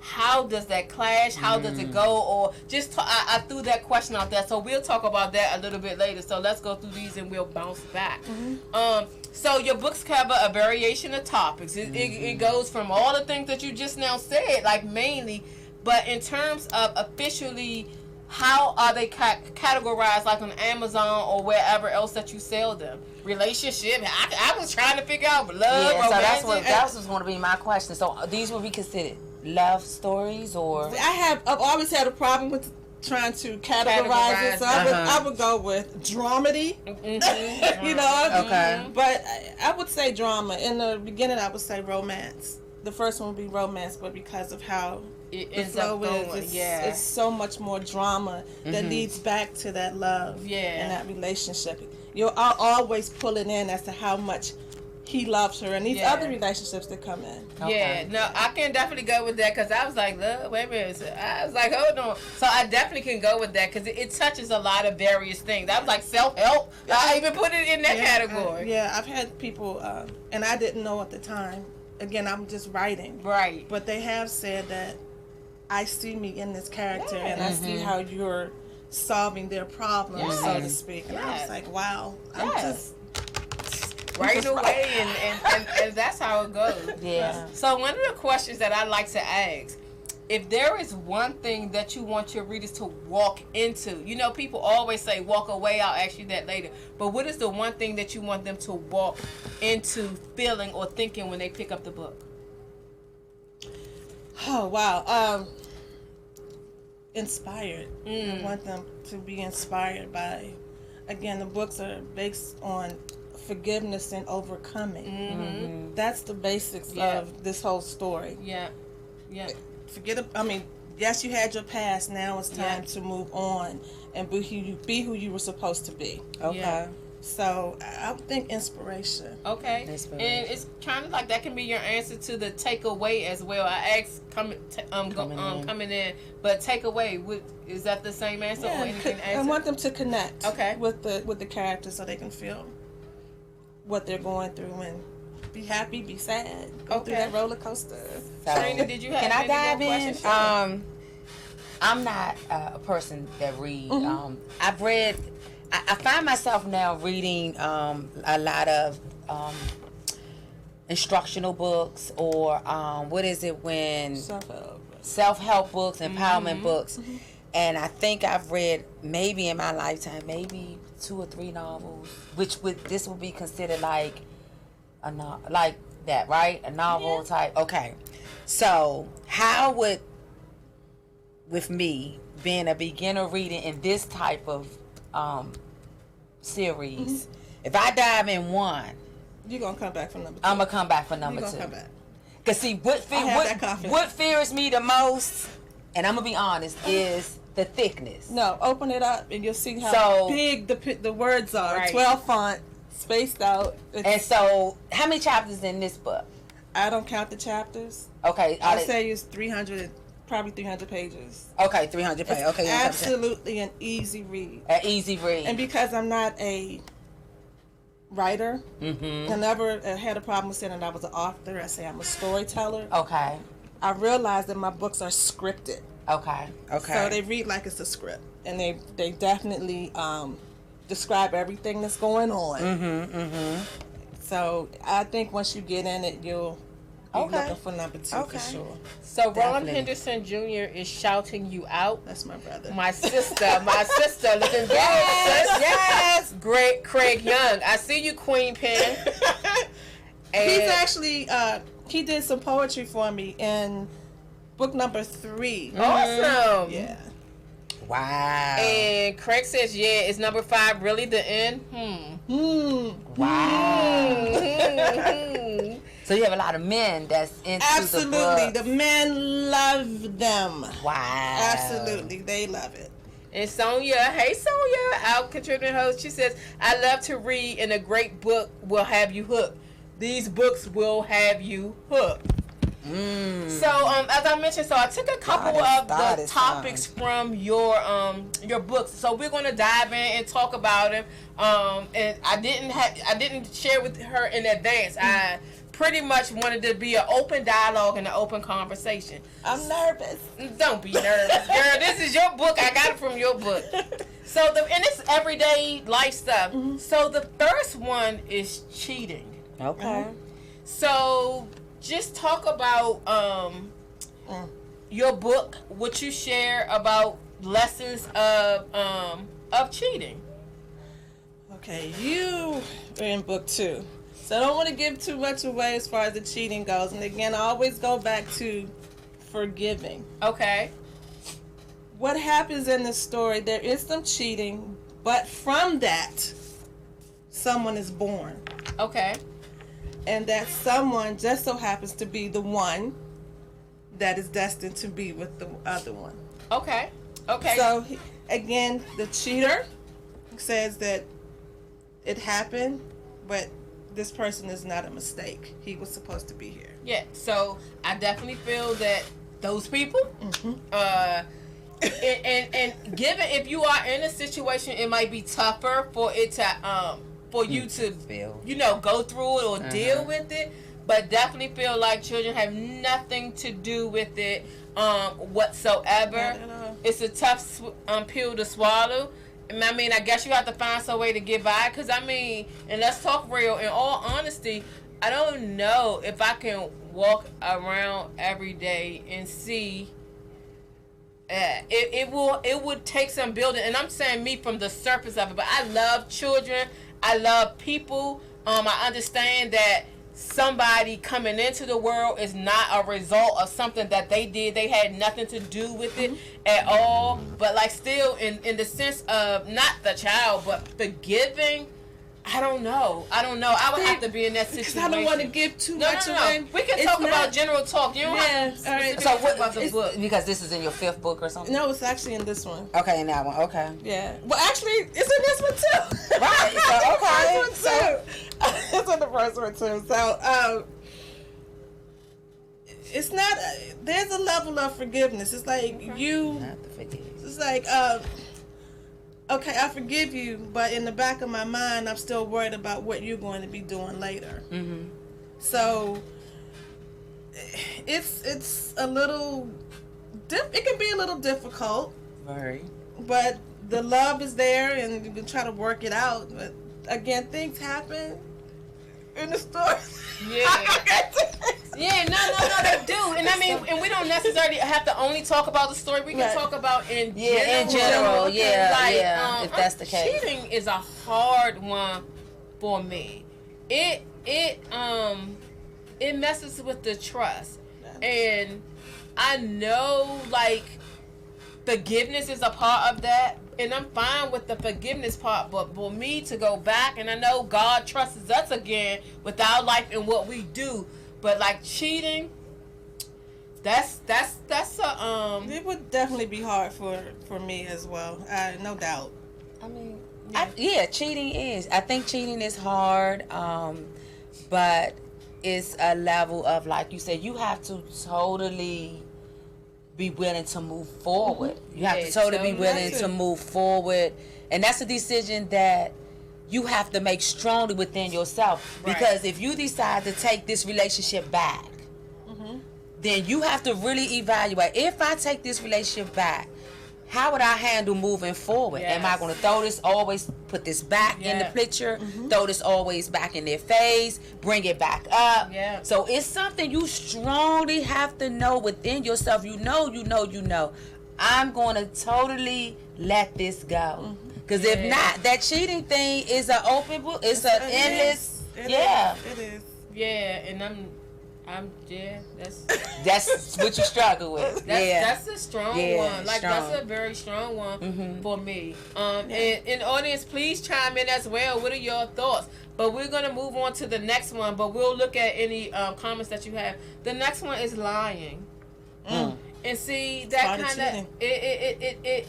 Speaker 2: How does that clash? How does it go? Or just I threw that question out there, so we'll talk about that a little bit later. So let's go through these and we'll bounce back. So your books cover a variation of topics. It goes from all the things that you just now said, like mainly, but in terms of officially, how are they categorized, like on Amazon or wherever else that you sell them? Relationship. I was trying to figure out love.
Speaker 3: Yeah, so
Speaker 2: romantic.
Speaker 3: that was going to be my question. So these would be considered love stories, or
Speaker 4: I've always had a problem with trying to categorize it, so I would go with dramedy. You know,
Speaker 3: Okay.
Speaker 4: But I would say drama. In the beginning, I would say romance. The first one would be romance, but because of how
Speaker 2: It
Speaker 4: the
Speaker 2: ends
Speaker 4: flow
Speaker 2: up going,
Speaker 4: is,
Speaker 2: yeah.
Speaker 4: it's so much more drama that leads back to that love
Speaker 2: Yeah.
Speaker 4: and that relationship. You're always pulling in as to how much he loves her, and these
Speaker 2: Yeah.
Speaker 4: other relationships that come in.
Speaker 2: Yeah, no, I can definitely go with that, because I was like, look, wait a minute. So I was like, hold on. So I definitely can go with that, because it touches a lot of various things. I was like, self-help. I even put it in that category.
Speaker 4: I've had people, and I didn't know at the time. Again, I'm just writing.
Speaker 2: Right.
Speaker 4: But they have said that I see me in this character, and I see how you're solving their problems, so to speak. And I was like, wow, I'm just
Speaker 2: right away, and that's how it goes.
Speaker 3: Yeah.
Speaker 2: So one of the questions that I like to ask, if there is one thing that you want your readers to walk into, you know, people always say walk away, I'll ask you that later, but what is the one thing that you want them to walk into feeling or thinking when they pick up the book?
Speaker 4: oh wow, inspired. I want them to be inspired by, again, the books are based on forgiveness and overcoming. That's the basics of this whole story.
Speaker 2: Yeah.
Speaker 4: Yes, you had your past. Now it's time to move on and be who you were supposed to be.
Speaker 3: Okay.
Speaker 2: Yeah.
Speaker 4: So I would think inspiration.
Speaker 2: Okay.
Speaker 3: Inspiration.
Speaker 2: And it's kind of like that can be your answer to the takeaway as well. I asked coming in, but takeaway, is that the same answer or anything?
Speaker 4: I want them to connect
Speaker 2: with
Speaker 4: the characters so they can feel what they're going through and be happy, be sad, go through that roller coaster.
Speaker 3: So,
Speaker 2: Trina, did you have
Speaker 3: can I
Speaker 2: any
Speaker 3: dive
Speaker 2: more
Speaker 3: in?
Speaker 2: questions?
Speaker 3: I'm not a person that read. I've read. I find myself now reading a lot of instructional books, or what is it when self-help books, empowerment books, and I think I've read maybe in my lifetime maybe 2 or 3 novels, which this would be considered like a like that, right? A novel type. Okay, so how would, with me being a beginner reading in this type of series, if I dive in one,
Speaker 4: you're gonna come back for number 2.
Speaker 3: I'm gonna come back for number 2.
Speaker 4: You're gonna come back.
Speaker 3: Cause see, what fears me the most, and I'm gonna be honest, is the thickness.
Speaker 4: No, open it up and you'll see how big the words are.
Speaker 2: Right.
Speaker 4: 12 font, spaced out.
Speaker 3: And so, how many chapters in this book?
Speaker 4: I don't count the chapters.
Speaker 3: Okay,
Speaker 4: I'd say it's 300, probably 300 pages.
Speaker 3: Okay, 300 pages. Okay,
Speaker 4: absolutely an easy read.
Speaker 3: An easy read.
Speaker 4: And because I'm not a writer. I never had a problem with saying that I was an author. I say I'm a storyteller.
Speaker 3: Okay.
Speaker 4: I realized that my books are scripted.
Speaker 3: Okay.
Speaker 4: So they read like it's a script, and they definitely describe everything that's going on. So I think once you get in it, you'll be looking for number 2 for sure.
Speaker 2: So Roland Henderson Jr. is shouting you out.
Speaker 4: That's my brother.
Speaker 2: My sister, looking good. Yes. Great Craig Young. I see you, Queen Pen.
Speaker 4: He's actually he did some poetry for me in book number 3.
Speaker 2: Awesome.
Speaker 4: Yeah.
Speaker 3: Wow.
Speaker 2: And Craig says, yeah, is number 5 really the end?
Speaker 3: Wow. So you have a lot of men that's into
Speaker 4: Absolutely.
Speaker 3: the book.
Speaker 4: The men love them.
Speaker 3: Wow.
Speaker 4: Absolutely. They love it.
Speaker 2: And Sonia, hey Sonia, our contributing host, she says, I love to read, and a great book will have you hooked. These books will have you hooked. So, as I mentioned, I took a couple of the topics from your books. So we're going to dive in and talk about them. And I didn't share with her in advance. I pretty much wanted to be an open dialogue and an open conversation.
Speaker 4: I'm nervous.
Speaker 2: Don't be nervous, girl. This is your book. I got it from your book. So and it's everyday life stuff. So the first one is cheating.
Speaker 3: Okay.
Speaker 2: So just talk about your book, what you share about lessons of cheating.
Speaker 4: Okay, you are in book 2. So I don't want to give too much away as far as the cheating goes. And again, I always go back to forgiving.
Speaker 2: Okay.
Speaker 4: What happens in the story, there is some cheating, but from that, someone is born.
Speaker 2: Okay.
Speaker 4: And that someone just so happens to be the one that is destined to be with the other one.
Speaker 2: Okay. Okay.
Speaker 4: So, again, the cheater says that it happened, but this person is not a mistake. He was supposed to be here.
Speaker 2: Yeah. So I definitely feel that those people, and given if you are in a situation, it might be tougher for it to for you to go through it or deal with it. But definitely feel like children have nothing to do with it whatsoever. It's a tough pill to swallow. I mean, I guess you have to find some way to get by. Because, I mean, and let's talk real. In all honesty, I don't know if I can walk around every day and see. It would take some building. And I'm saying me from the surface of it. But I love children. I love people. I understand that somebody coming into the world is not a result of something that they did. They had nothing to do with it at all. But like still in the sense of not the child, but forgiving, I don't know. I would have to be in that situation.
Speaker 4: I don't want to give too much away.
Speaker 2: We can talk about general talk. You don't have to
Speaker 4: all right.
Speaker 3: So what
Speaker 2: about the book.
Speaker 3: Because this is in your 5th book or something?
Speaker 4: No, it's actually in this one.
Speaker 3: Okay, in that one. Okay.
Speaker 4: Yeah. Well, actually, it's in this one too.
Speaker 3: Right. So, okay.
Speaker 4: It's in the first one too. So, it's not. There's a level of forgiveness. It's like you.
Speaker 3: Not the forgiveness.
Speaker 4: It's like, okay, I forgive you, but in the back of my mind, I'm still worried about what you're going to be doing later. So, it's a little. It can be a little difficult.
Speaker 3: Very.
Speaker 4: But the love is there, and you can try to work it out. But again, things happen in the story.
Speaker 2: Yeah, no, they do. And I mean, and we don't necessarily have to only talk about the story. We can talk about in general.
Speaker 3: If that's the case.
Speaker 2: Cheating is a hard one for me. It messes with the trust. And I know, like, forgiveness is a part of that. And I'm fine with the forgiveness part, but for me to go back, and I know God trusts us again with our life and what we do, but like cheating, that's a
Speaker 4: It would definitely be hard for me as well. No doubt.
Speaker 3: I mean, cheating is. I think cheating is hard, but it's a level of, like you said, you have to totally be willing to move forward. You have to totally be willing to move forward, and that's a decision that you have to make strongly within yourself. Because if you decide to take this relationship back, then you have to really evaluate, if I take this relationship back, how would I handle moving forward? Am I going to throw this, always put this back in the picture, throw this always back in their face, bring it back up? So it's something you strongly have to know within yourself. You know. I'm going to totally let this go. Because if not, that cheating thing is an open book. It's an endless. It
Speaker 4: is.
Speaker 2: Yeah, and
Speaker 3: that's what you struggle with.
Speaker 2: That's a strong one. Like that's a very strong one for me. And audience, please chime in as well. What are your thoughts? But we're gonna move on to the next one. But we'll look at any comments that you have. The next one is lying. And see that kind of it.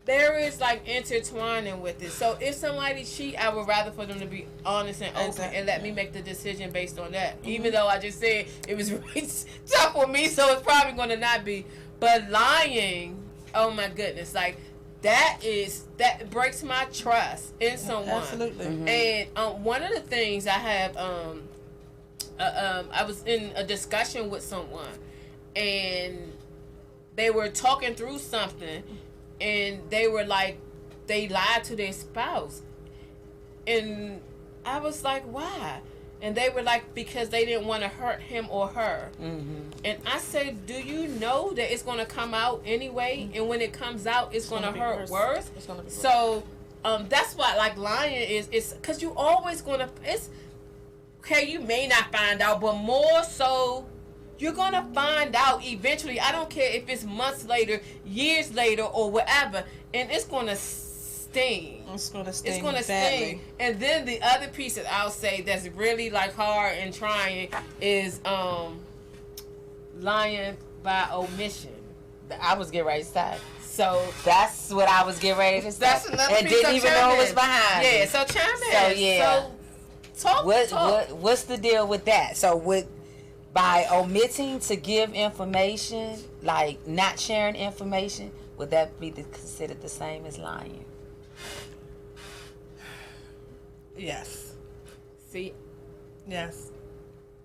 Speaker 2: There is like intertwining with it. So if somebody cheat, I would rather for them to be honest and open and let me make the decision based on that. Even though I just said it was really tough for me, so it's probably going to not be. But lying, oh my goodness, like that breaks my trust in someone. Absolutely. And one of the things I have, I was in a discussion with someone, and they were talking through something. And they were like, they lied to their spouse. And I was like, why? And they were like, because they didn't want to hurt him or her. And I said, do you know that it's going to come out anyway? And when it comes out, it's going to hurt worse. It's gonna be worse. So that's why, like, lying is because you always going to, it's, okay, you may not find out, but more so, you're going to find out eventually. I don't care if it's months later, years later, or whatever. And it's going to sting.
Speaker 4: It's going to sting.
Speaker 2: It's going to sting. And then the other piece that I'll say that's really like hard and trying is lying by omission.
Speaker 3: I was getting ready to say.
Speaker 2: So
Speaker 3: that's what I was getting ready to say.
Speaker 2: That's another piece. And
Speaker 3: didn't even know it was behind.
Speaker 2: Yeah, so chime in.
Speaker 3: So yeah.
Speaker 2: So talk.
Speaker 3: What's the deal with that? So by omitting to give information, like not sharing information, would that be considered the same as lying?
Speaker 4: Yes.
Speaker 2: See?
Speaker 4: Yes.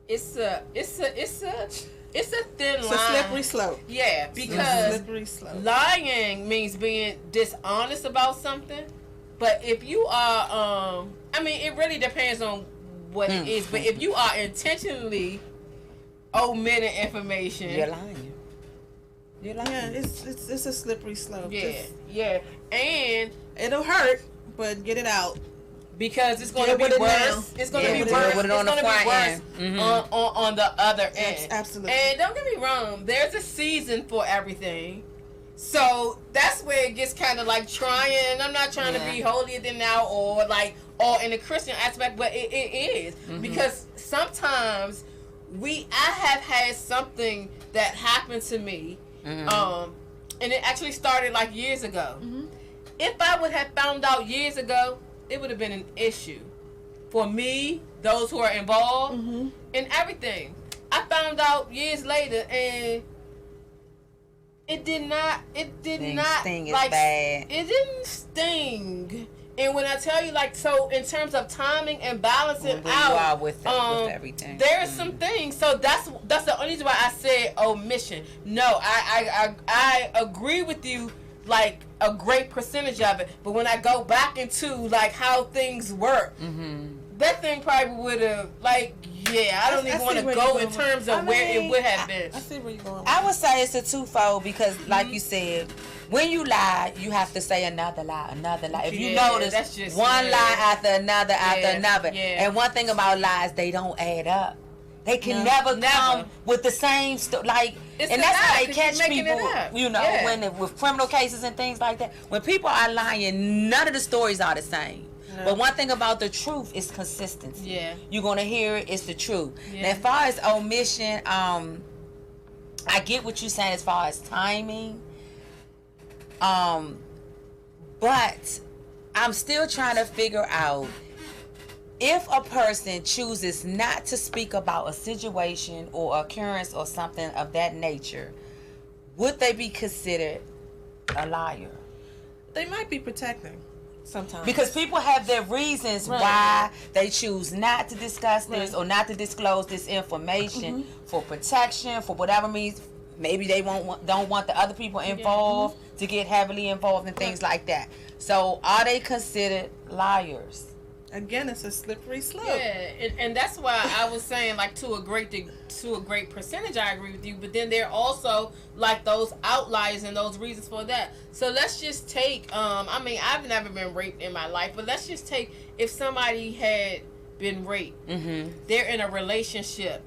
Speaker 2: It's a thin line.
Speaker 4: It's a slippery slope.
Speaker 2: Yeah, because lying means being dishonest about something. But if you are, I mean, it really depends on what it is. But if you are intentionally omitting information,
Speaker 3: you're lying.
Speaker 4: Yeah, it's a slippery slope.
Speaker 2: Yeah, and
Speaker 4: it'll hurt, but get it out.
Speaker 2: Because it's going to be worse. It's going to be worse. It's going to be worse on the other end.
Speaker 4: Absolutely.
Speaker 2: And don't get me wrong, there's a season for everything. So that's where it gets kind of like trying. And I'm not trying to be holier than thou or in the Christian aspect, but it is. Because sometimes I have had something that happened to me, and it actually started like years ago. If I would have found out years ago, it would have been an issue for me, those who are involved, and everything. I found out years later, and it did not
Speaker 3: sting
Speaker 2: like
Speaker 3: bad.
Speaker 2: It didn't sting. And when I tell you, like, so in terms of timing and balancing out,
Speaker 3: with everything,
Speaker 2: there are some things. So that's the only reason why I said omission. No, I agree with you, like a great percentage of it. But when I go back into like how things work, that thing probably would have I don't even want to go in terms of where it would have been.
Speaker 4: I see where you're going.
Speaker 3: I would say it's a twofold because, like you said, when you lie, you have to say another lie. If you notice, one lie after another after another. And one thing about lies, they don't add up. They can never come with the same and that's how they catch people. You know, with criminal cases and things like that. When people are lying, none of the stories are the same. But one thing about the truth is consistency. Yeah, you're gonna hear it. It's the truth. Now, as far as omission, I get what you're saying as far as timing. But I'm still trying to figure out if a person chooses not to speak about a situation or occurrence or something of that nature, would they be considered a liar?
Speaker 4: They might be protecting. Sometimes.
Speaker 3: Because people have their reasons why they choose not to discuss this or not to disclose this information for protection, for whatever means. Maybe they don't want the other people involved to get heavily involved in things like that. So are they considered liars?
Speaker 4: Again, it's a slippery slope.
Speaker 2: Yeah, and that's why I was saying, like, to a great percentage, I agree with you. But then there are also like those outliers and those reasons for that. So let's just take, I mean, I've never been raped in my life, but let's just take if somebody had been raped, they're in a relationship.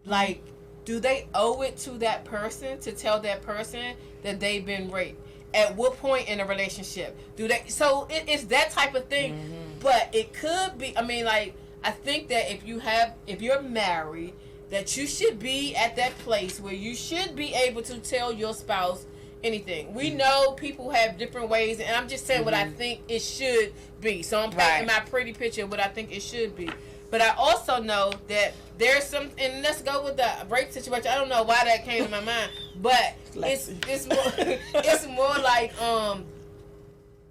Speaker 2: Like, do they owe it to that person to tell that person that they've been raped? At what point in a relationship do they? So it's that type of thing. But it could be. I mean, like, I think that if you're married, that you should be at that place where you should be able to tell your spouse anything. We know people have different ways, and I'm just saying what I think it should be. So I'm painting my pretty picture of what I think it should be. But I also know that there's some, and let's go with the rape situation. I don't know why that came to my mind, but it's more like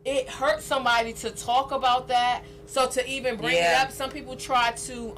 Speaker 2: it hurts somebody to talk about that. So to even bring it up, some people try to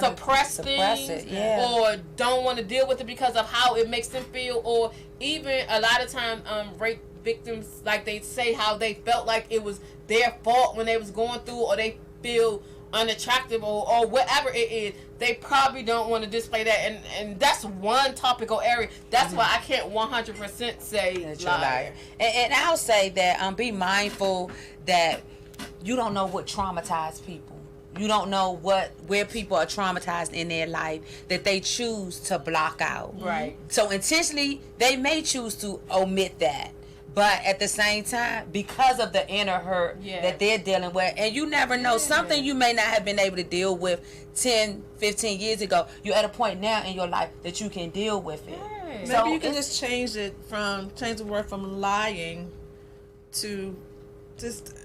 Speaker 2: suppress things or don't want to deal with it because of how it makes them feel, or even a lot of time rape victims, like, they say how they felt like it was their fault when they was going through, or they feel unattractive or whatever it is. They probably don't want to display that, and that's one topical area. That's why I can't 100% say liar.
Speaker 3: And I'll say that be mindful that you don't know what traumatized people. You don't know where people are traumatized in their life that they choose to block out.
Speaker 2: Right.
Speaker 3: So intentionally, they may choose to omit that. But at the same time, because of the inner hurt that they're dealing with, and you never know, something you may not have been able to deal with 10, 15 years ago, you're at a point now in your life that you can deal with it.
Speaker 2: Yeah.
Speaker 3: So
Speaker 4: maybe you can just change the word from lying to just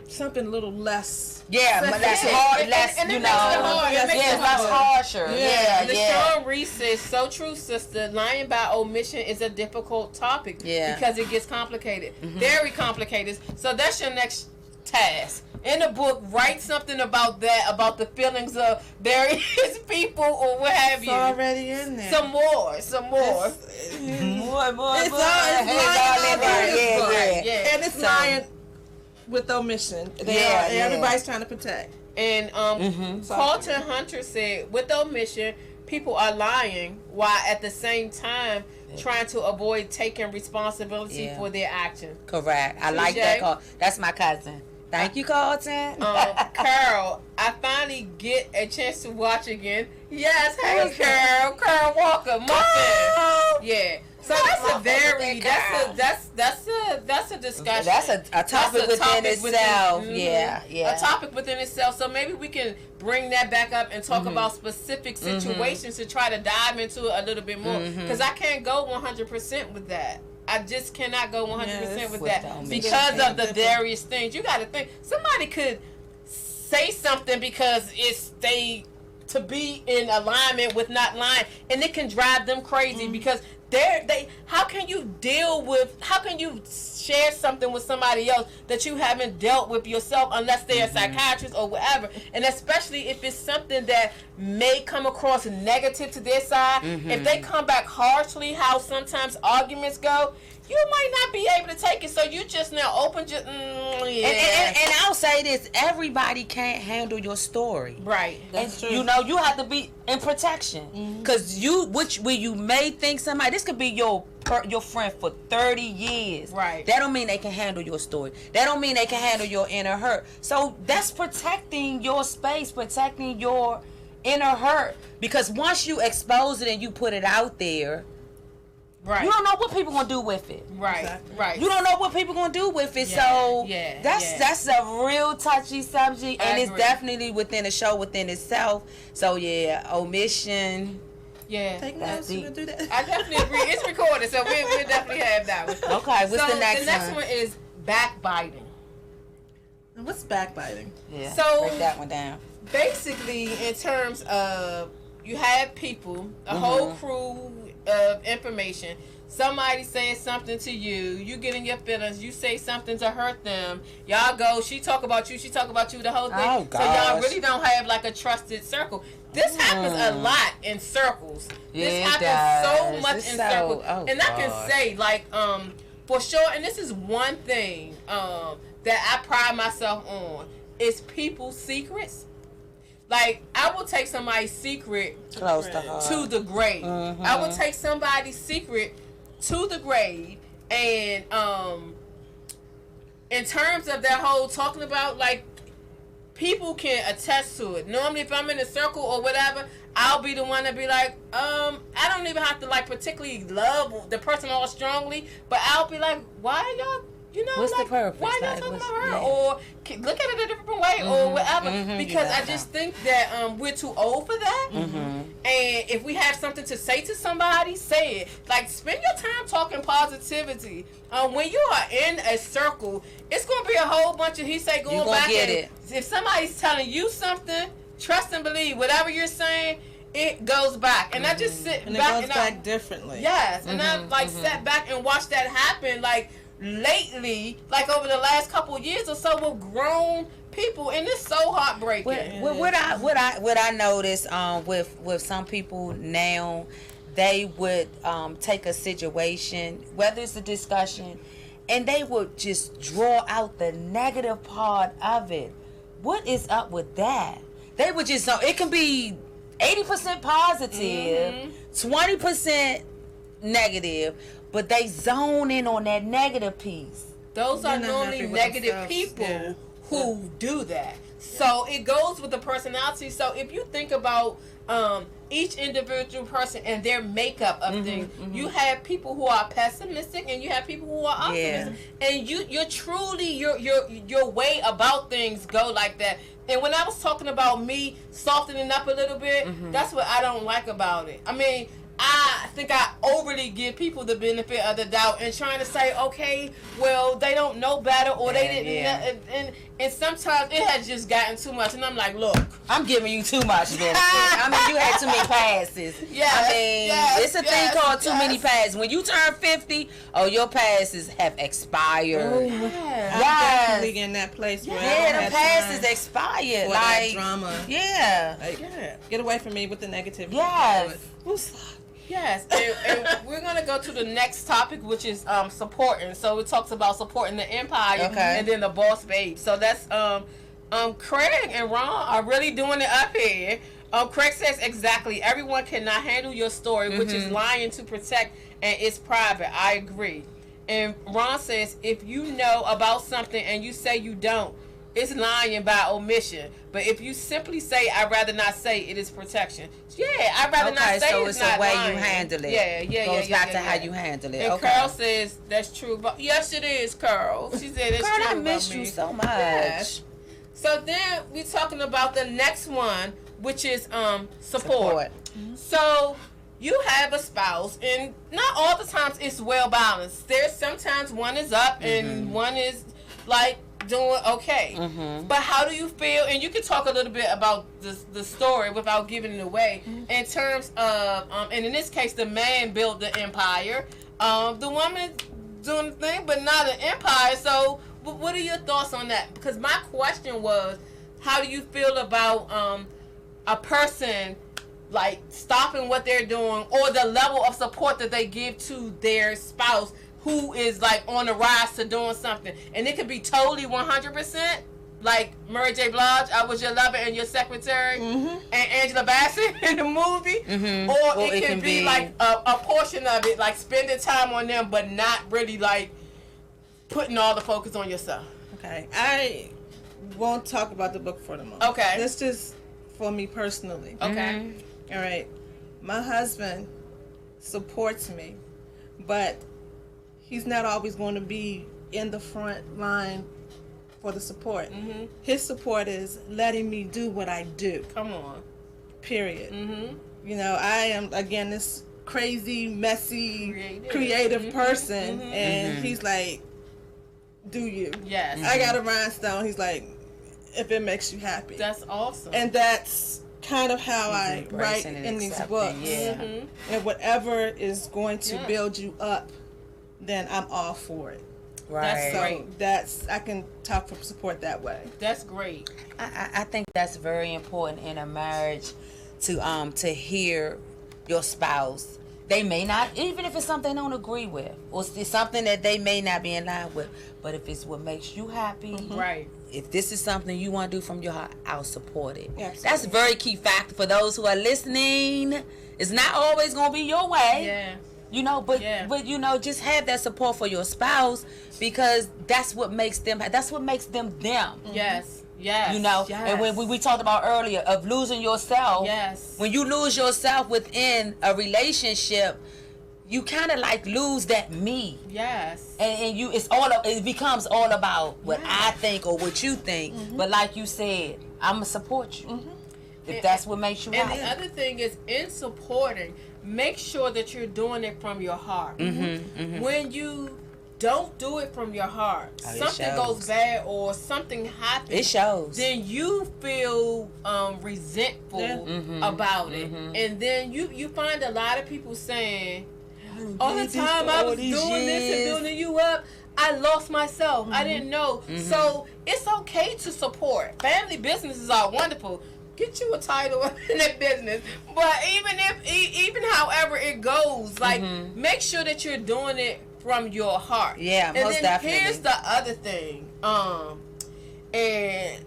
Speaker 4: something a little less.
Speaker 3: Yeah, but that's hard. Less,
Speaker 2: and
Speaker 3: you
Speaker 2: it
Speaker 3: know.
Speaker 2: makes it hard.
Speaker 3: Less harsher.
Speaker 2: And Sean Reese says, so true, sister. Lying by omission is a difficult topic.
Speaker 3: Yeah.
Speaker 2: Because it gets complicated. Very complicated. So that's your next task. In the book, write something about that, about the feelings of various people or what have you.
Speaker 4: It's already in there.
Speaker 2: Some more.
Speaker 4: It's lying. And it's lying with omission. Everybody's trying to protect.
Speaker 2: And Carlton Hunter said, with omission, people are lying while at the same time trying to avoid taking responsibility for their actions.
Speaker 3: Correct. I like that call. That's my cousin. Thank you, Carlton.
Speaker 2: Carol, I finally get a chance to watch again. Yes, hey Carol. Carol Walker, Muffin. Yeah. So that's a very that's a discussion.
Speaker 3: That's a topic within itself. Yeah.
Speaker 2: A topic within itself. So maybe we can bring that back up and talk about specific situations to try to dive into it a little bit more. Because I can't go 100% with that. I just cannot go 100% with that because of the various things. You got to think somebody could say something because it's to be in alignment with not lying, and it can drive them crazy because how can you share something with somebody else that you haven't dealt with yourself unless they're a psychiatrist or whatever, and especially if it's something that may come across negative to their side. If they come back harshly, how sometimes arguments go, you might not be able to take it, so you just now open just
Speaker 3: and I'll say this, everybody can't handle your story,
Speaker 2: right?
Speaker 4: That's true.
Speaker 3: You know, you have to be in protection because you may think somebody, this could be your friend for 30 years,
Speaker 2: right?
Speaker 3: That don't mean they can handle your story. That don't mean they can handle your inner hurt. So that's protecting your space, protecting your inner hurt, because once you expose it and you put it out there,
Speaker 2: right,
Speaker 3: you don't know what people gonna do with it.
Speaker 2: Right,
Speaker 4: exactly.
Speaker 2: Right.
Speaker 3: You don't know what people gonna do with it. So that's a real touchy subject, and it's definitely within a show within itself. So omission.
Speaker 2: Yeah,
Speaker 4: take notes. You do that.
Speaker 2: I definitely agree. It's recorded, so we'll definitely have that one.
Speaker 3: Okay, what's the next one?
Speaker 2: The next one is backbiting.
Speaker 4: And what's backbiting?
Speaker 3: Yeah,
Speaker 2: so
Speaker 3: break that one down.
Speaker 2: Basically, in terms of you have people, a whole crew, of information. Somebody says something to you, you get in your feelings, you say something to hurt them, y'all go, she talk about you, the whole thing.
Speaker 3: Oh,
Speaker 2: so y'all really don't have like a trusted circle. This happens a lot in circles. This happens so much in circles. And I can say, like, for sure, and this is one thing that I pride myself on, is people's secrets. Like, I will take somebody's secret
Speaker 3: close to
Speaker 2: the grave. I will take somebody's secret to the grave, and in terms of that whole talking about, like, people can attest to it. Normally, if I'm in a circle or whatever, I'll be the one to be like, I don't even have to, like, particularly love the person all strongly, but I'll be like, why y'all, you know,
Speaker 3: what's
Speaker 2: like,
Speaker 3: the purpose?
Speaker 2: why y'all talking about her? Or look at it a different way, or whatever. Because I just think that we're too old for that. And if we have something to say to somebody, say it. Like, spend your time talking positivity. When you are in a circle, it's going to be a whole bunch of he say going back. If somebody's telling you something, trust and believe. Whatever you're saying, it goes back. And I just sit
Speaker 4: and
Speaker 2: back.
Speaker 4: It goes back differently.
Speaker 2: Yes. And I, like, sat back and watched that happen, like, lately, like over the last couple of years or so, with grown people, and it's so heartbreaking.
Speaker 3: What I notice with some people now, they would take a situation, whether it's a discussion, and they would just draw out the negative part of it. What is up with that? They would just, it can be 80% positive, 20% negative, but they zone in on that negative piece.
Speaker 2: Those are normally negative people who do that. So it goes with the personality. So if you think about each individual person and their makeup of things, you have people who are pessimistic and you have people who are optimistic. And you're truly your way about things go like that. And when I was talking about me softening up a little bit, that's what I don't like about it. I mean, I think I overly give people the benefit of the doubt and trying to say, okay, well, they don't know better, or they didn't. And sometimes it has just gotten too much. And I'm like, look,
Speaker 3: I'm giving you too much benefit. I mean, you had too many passes. It's a thing called too many passes. When you turn 50, your passes have expired.
Speaker 4: I'm definitely in that place where
Speaker 3: the passes expired.
Speaker 4: For
Speaker 3: like
Speaker 4: that drama. Get away from me with the negativity.
Speaker 2: Yes, and we're going to go to the next topic, which is supporting. So it talks about supporting the empire and then the boss babe. So that's Craig and Ron are really doing it up here. Craig says, exactly, everyone cannot handle your story, which is lying to protect, and it's private. I agree. And Ron says, if you know about something and you say you don't, it's lying by omission. But if you simply say, I'd rather not say, it is protection. I'd rather not say
Speaker 3: so
Speaker 2: it's
Speaker 3: not
Speaker 2: not
Speaker 3: the way
Speaker 2: lying.
Speaker 3: you handle it. Goes back to how you handle it.
Speaker 2: And Carl says, that's true. But yes, it is, Carl. She said, it's true.
Speaker 3: I miss you so much.
Speaker 2: Yes. So then we're talking about the next one, which is support. So you have a spouse, and not all the times it's well balanced. There's sometimes one is up and one is like doing okay. But how do you feel? And you can talk a little bit about the story without giving it away. In terms of, and in this case, the man built the empire. The woman doing the thing, but not an empire. So, what are your thoughts on that? Because my question was, how do you feel about a person like stopping what they're doing, or the level of support that they give to their spouse who is like on the rise to doing something? And it could be totally 100%, like Mary J. Blige, I was your lover and your secretary, and Angela Bassett in the movie, or it can be like a portion of it, like spending time on them, but not really like putting all the focus on yourself.
Speaker 4: Okay, I won't talk about the book for the moment.
Speaker 2: Okay,
Speaker 4: that's just for me personally.
Speaker 2: Okay,
Speaker 4: all right. My husband supports me, but he's not always going to be in the front line for the support. His support is letting me do what I do.
Speaker 2: Come on.
Speaker 4: Period. You know, I am, again, this crazy, messy, creative person, and he's like, do you?
Speaker 2: Yes.
Speaker 4: I got a rhinestone. He's like, if it makes you happy.
Speaker 2: That's awesome.
Speaker 4: And that's kind of how I write in these books.
Speaker 3: Yeah.
Speaker 4: And whatever is going to build you up, then I'm all for it.
Speaker 3: Right.
Speaker 4: So great. I can support that way.
Speaker 2: That's great.
Speaker 3: I think that's very important in a marriage to hear your spouse. They may not, even if it's something they don't agree with, or it's something that they may not be in line with, but if it's what makes you happy,
Speaker 2: right?
Speaker 3: If this is something you want to do from your heart, I'll support it.
Speaker 4: Absolutely.
Speaker 3: That's a very key factor for those who are listening. It's not always going to be your way.
Speaker 2: Yeah.
Speaker 3: You know, but you know, just have that support for your spouse, because that's what makes them them.
Speaker 2: Yes. Yes.
Speaker 3: You know,
Speaker 2: yes.
Speaker 3: and when we talked about earlier of losing yourself.
Speaker 2: Yes.
Speaker 3: When you lose yourself within a relationship, you kind of like lose that me.
Speaker 2: Yes.
Speaker 3: And it becomes all about what I think or what you think. But like you said, I'ma support you. If that's what makes you happy.
Speaker 2: And the other thing is, in supporting, make sure that you're doing it from your heart. When you don't do it from your heart, something goes bad or something happens,
Speaker 3: it shows.
Speaker 2: Then you feel resentful about it, and then you find a lot of people saying, all the time I was doing this and building you up, I lost myself. I didn't know. So it's okay to support. Family businesses are wonderful. Get you a title in that business, but even however it goes, like make sure that you're doing it from your heart.
Speaker 3: Yeah,
Speaker 2: and
Speaker 3: most
Speaker 2: then
Speaker 3: definitely.
Speaker 2: Here's the other thing. And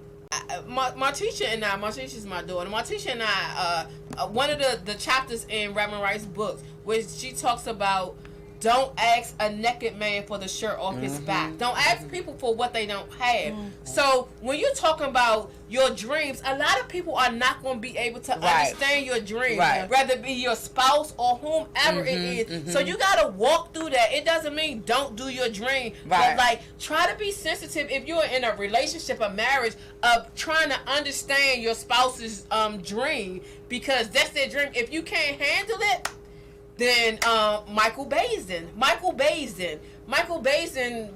Speaker 2: my teacher and I, my teacher's my daughter. My teacher and I, one of the chapters in Reverend Wright's book, which she talks about, don't ask a naked man for the shirt off his back. Don't ask people for what they don't have. So when you're talking about your dreams, a lot of people are not going to be able to understand your dreams, whether it be your spouse or whomever it is. So you got to walk through that. It doesn't mean don't do your dream, but like try to be sensitive if you're in a relationship, a marriage, of trying to understand your spouse's dream, because that's their dream. If you can't handle it, then Michael Basin,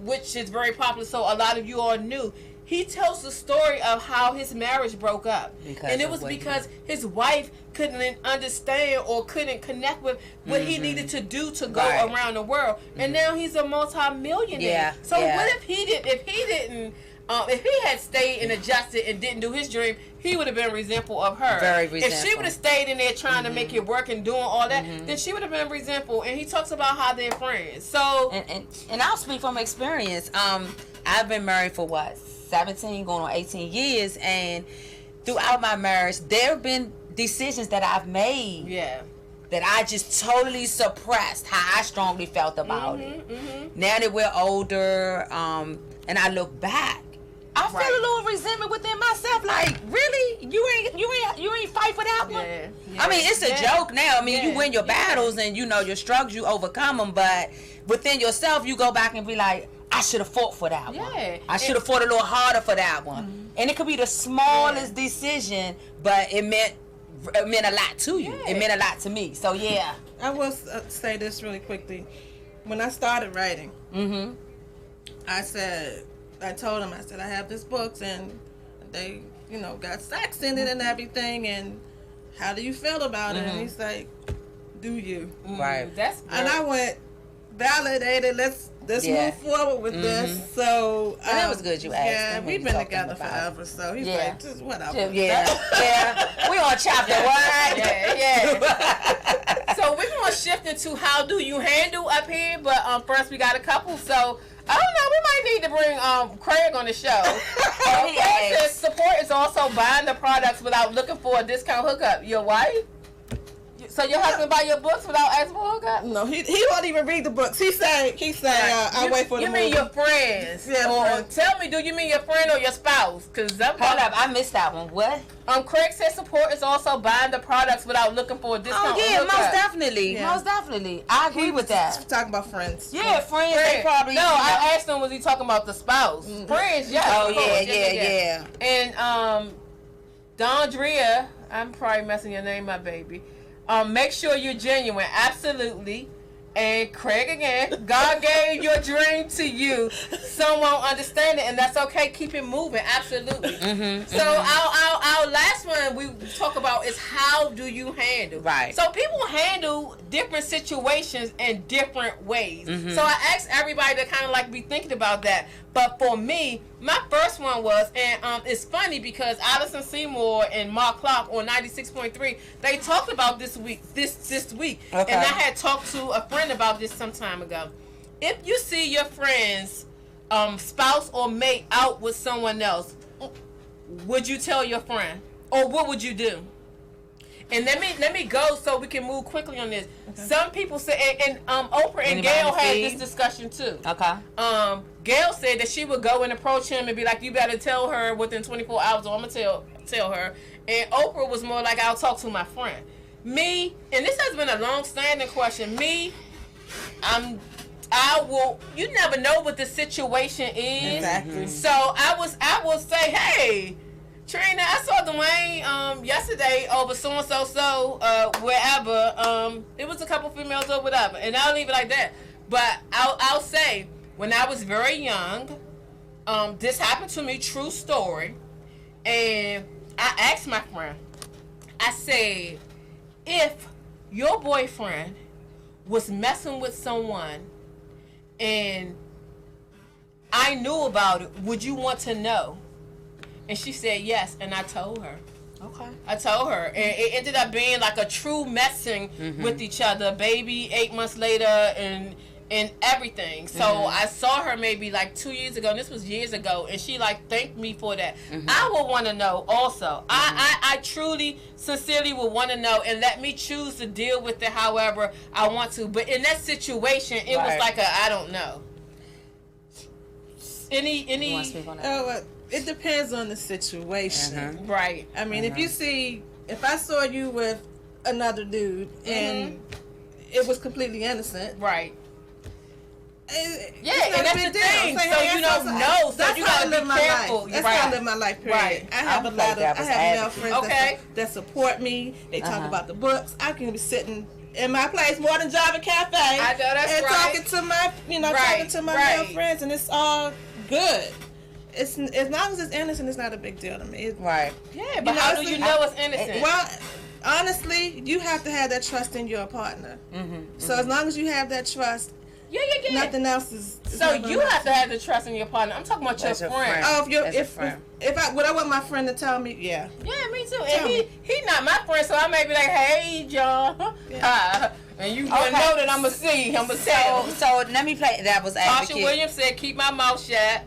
Speaker 2: which is very popular, so a lot of you all knew. He tells the story of how his marriage broke up, and it was because his wife couldn't understand or couldn't connect with what he needed to do to go around the world, and now he's a multi-millionaire. What if he didn't? If he had stayed and adjusted and didn't do his dream, he would have been resentful of her.
Speaker 3: Very resentful.
Speaker 2: If she would have stayed in there trying to make it work and doing all that, then she would have been resentful. And he talks about how they're friends. So
Speaker 3: and I'll speak from experience. I've been married for 17 going on 18 years, and throughout my marriage, there have been decisions that I've made.
Speaker 2: Yeah.
Speaker 3: That I just totally suppressed how I strongly felt about it. Now that we're older, and I look back, I feel a little resentment within myself. Like, really, you ain't fight for that one.
Speaker 2: Yeah.
Speaker 3: I mean, it's a joke now. I mean, you win your battles and your struggles, you overcome them. But within yourself, you go back and be like, I should have fought for that one. I should have fought a little harder for that one. And it could be the smallest decision, but it meant a lot to you. It meant a lot to me. So yeah.
Speaker 4: I will say this really quickly. When I started writing, I told him, I have this books and they, got sex in it and everything, and how do you feel about it? And he's like, do you?
Speaker 3: Right.
Speaker 4: And I went, validated, let's move forward with this. So
Speaker 3: that was good you asked.
Speaker 4: Yeah, we've been together forever, so he's like, just whatever.
Speaker 3: Yeah. We on chapter 1.
Speaker 2: Yeah. So we're gonna shift into how do you handle up here, but first we got a couple, so I don't know, we might need to bring Craig on the show. Craig says support is also buying the products without looking for a discount hookup. Your wife? So your husband buy your books without asking for a hookup?
Speaker 4: No, he won't even read the books. He say I wait for the movie.
Speaker 2: You mean your friends?
Speaker 4: Yeah.
Speaker 2: Or tell me, do you mean your friend or your spouse? Hold
Speaker 3: up, I missed that one. What?
Speaker 2: Craig says support is also buying the products without looking for a discount.
Speaker 3: Oh yeah, most definitely. Yeah. Most definitely. I agree with that.
Speaker 4: Talking about friends.
Speaker 3: Yeah, friends. They probably.
Speaker 2: No, I asked him, was he talking about the spouse? Friends, yes.
Speaker 3: Oh yeah.
Speaker 2: And Dondria, I'm probably messing your name up, baby. Make sure you're genuine, absolutely. And Craig again, God gave your dream to you. Some won't understand it, and that's okay. Keep it moving, absolutely. So our last one we talk about is how do you handle?
Speaker 3: Right.
Speaker 2: So people handle different situations in different ways. So I asked everybody to kind of like be thinking about that. But for me, my first one was, and it's funny because Allison Seymour and Mark Clark on 96.3, they talked about this week, okay. And I had talked to a friend about this some time ago. If you see your friend's spouse or mate out with someone else, would you tell your friend, or what would you do? And let me go so we can move quickly on this. Okay. Some people say, and Oprah and Gail had this discussion too.
Speaker 3: Okay.
Speaker 2: Gail said that she would go and approach him and be like, "You better tell her within 24 hours, or I'm gonna tell her." And Oprah was more like, "I'll talk to my friend." Me, and this has been a long-standing question. Me, I will. You never know what the situation is.
Speaker 3: Exactly.
Speaker 2: So I will say, "Hey, Trina, I saw Dwayne yesterday over so wherever. It was a couple females or whatever, and I'll leave it like that. But I'll say, when I was very young, this happened to me, true story, and I asked my friend, I said, if your boyfriend was messing with someone and I knew about it, would you want to know? And she said yes, and I told her.
Speaker 3: Okay.
Speaker 2: I told her, and it ended up being like a true messing with each other. Baby, 8 months later, and everything. So I saw her maybe like 2 years ago, and this was years ago, and she like thanked me for that. I would want to know also. I truly, sincerely would want to know, and let me choose to deal with it however I want to. But in that situation, it was like I don't know. Any? You want to speak on that?
Speaker 4: It depends on the situation.
Speaker 2: Right.
Speaker 4: I mean, if I saw you with another dude and it was completely innocent.
Speaker 2: Right.
Speaker 4: And
Speaker 2: that's the thing. So you don't know. So you gotta be careful.
Speaker 4: That's how I live my life. Period.
Speaker 2: Right.
Speaker 4: I have male friends that support me. They talk about the books. I can be sitting in my place more than Java Cafe.
Speaker 2: I know that's
Speaker 4: and
Speaker 2: right.
Speaker 4: talking to my, talking to my male friends, and it's all good. It's as long as it's innocent, it's not a big deal to me.
Speaker 3: Right.
Speaker 2: Yeah, but how do you know it's innocent?
Speaker 4: Well, honestly, you have to have that trust in your partner. So as long as you have that trust, nothing else is.
Speaker 2: So you have to have the trust in your partner. I'm talking about your friend.
Speaker 4: Oh, if I want my friend to tell me, yeah,
Speaker 2: me too. And he not my friend, so I may be like, hey, John, and you gonna know that I'm gonna see. I'm gonna tell.
Speaker 3: So let me play devil's advocate.
Speaker 2: Tasha Williams said, keep my mouth shut.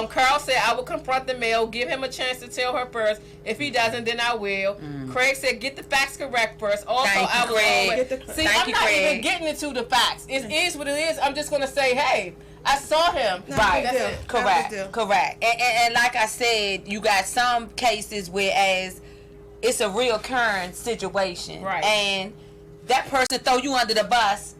Speaker 2: Carl said, I will confront the male, give him a chance to tell her first. If he doesn't, then I will. Craig said, get the facts correct first. Also,
Speaker 3: I'm
Speaker 2: not even getting into the facts. It is what it is. I'm just going to say, hey, I saw him.
Speaker 3: Right. Correct. And like I said, you got some cases whereas it's a reoccurring situation. Right. And that person throw you under the bus.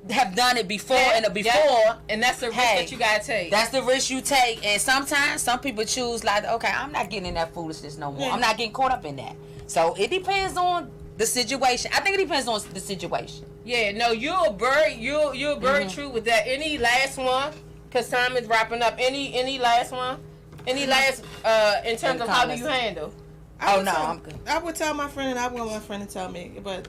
Speaker 3: Have done it before and
Speaker 2: that's the risk that you gotta take.
Speaker 3: That's the risk you take, and sometimes some people choose like, okay, I'm not getting in that foolishness no more. I'm not getting caught up in that. So it depends on the situation. I think it depends on the situation.
Speaker 2: Yeah, no, you're very true with that. Any last one? Because time is wrapping up. Any last one? Any last in terms of how do you handle?
Speaker 3: I'm good.
Speaker 4: I would tell my friend, and I want my friend to tell me, but.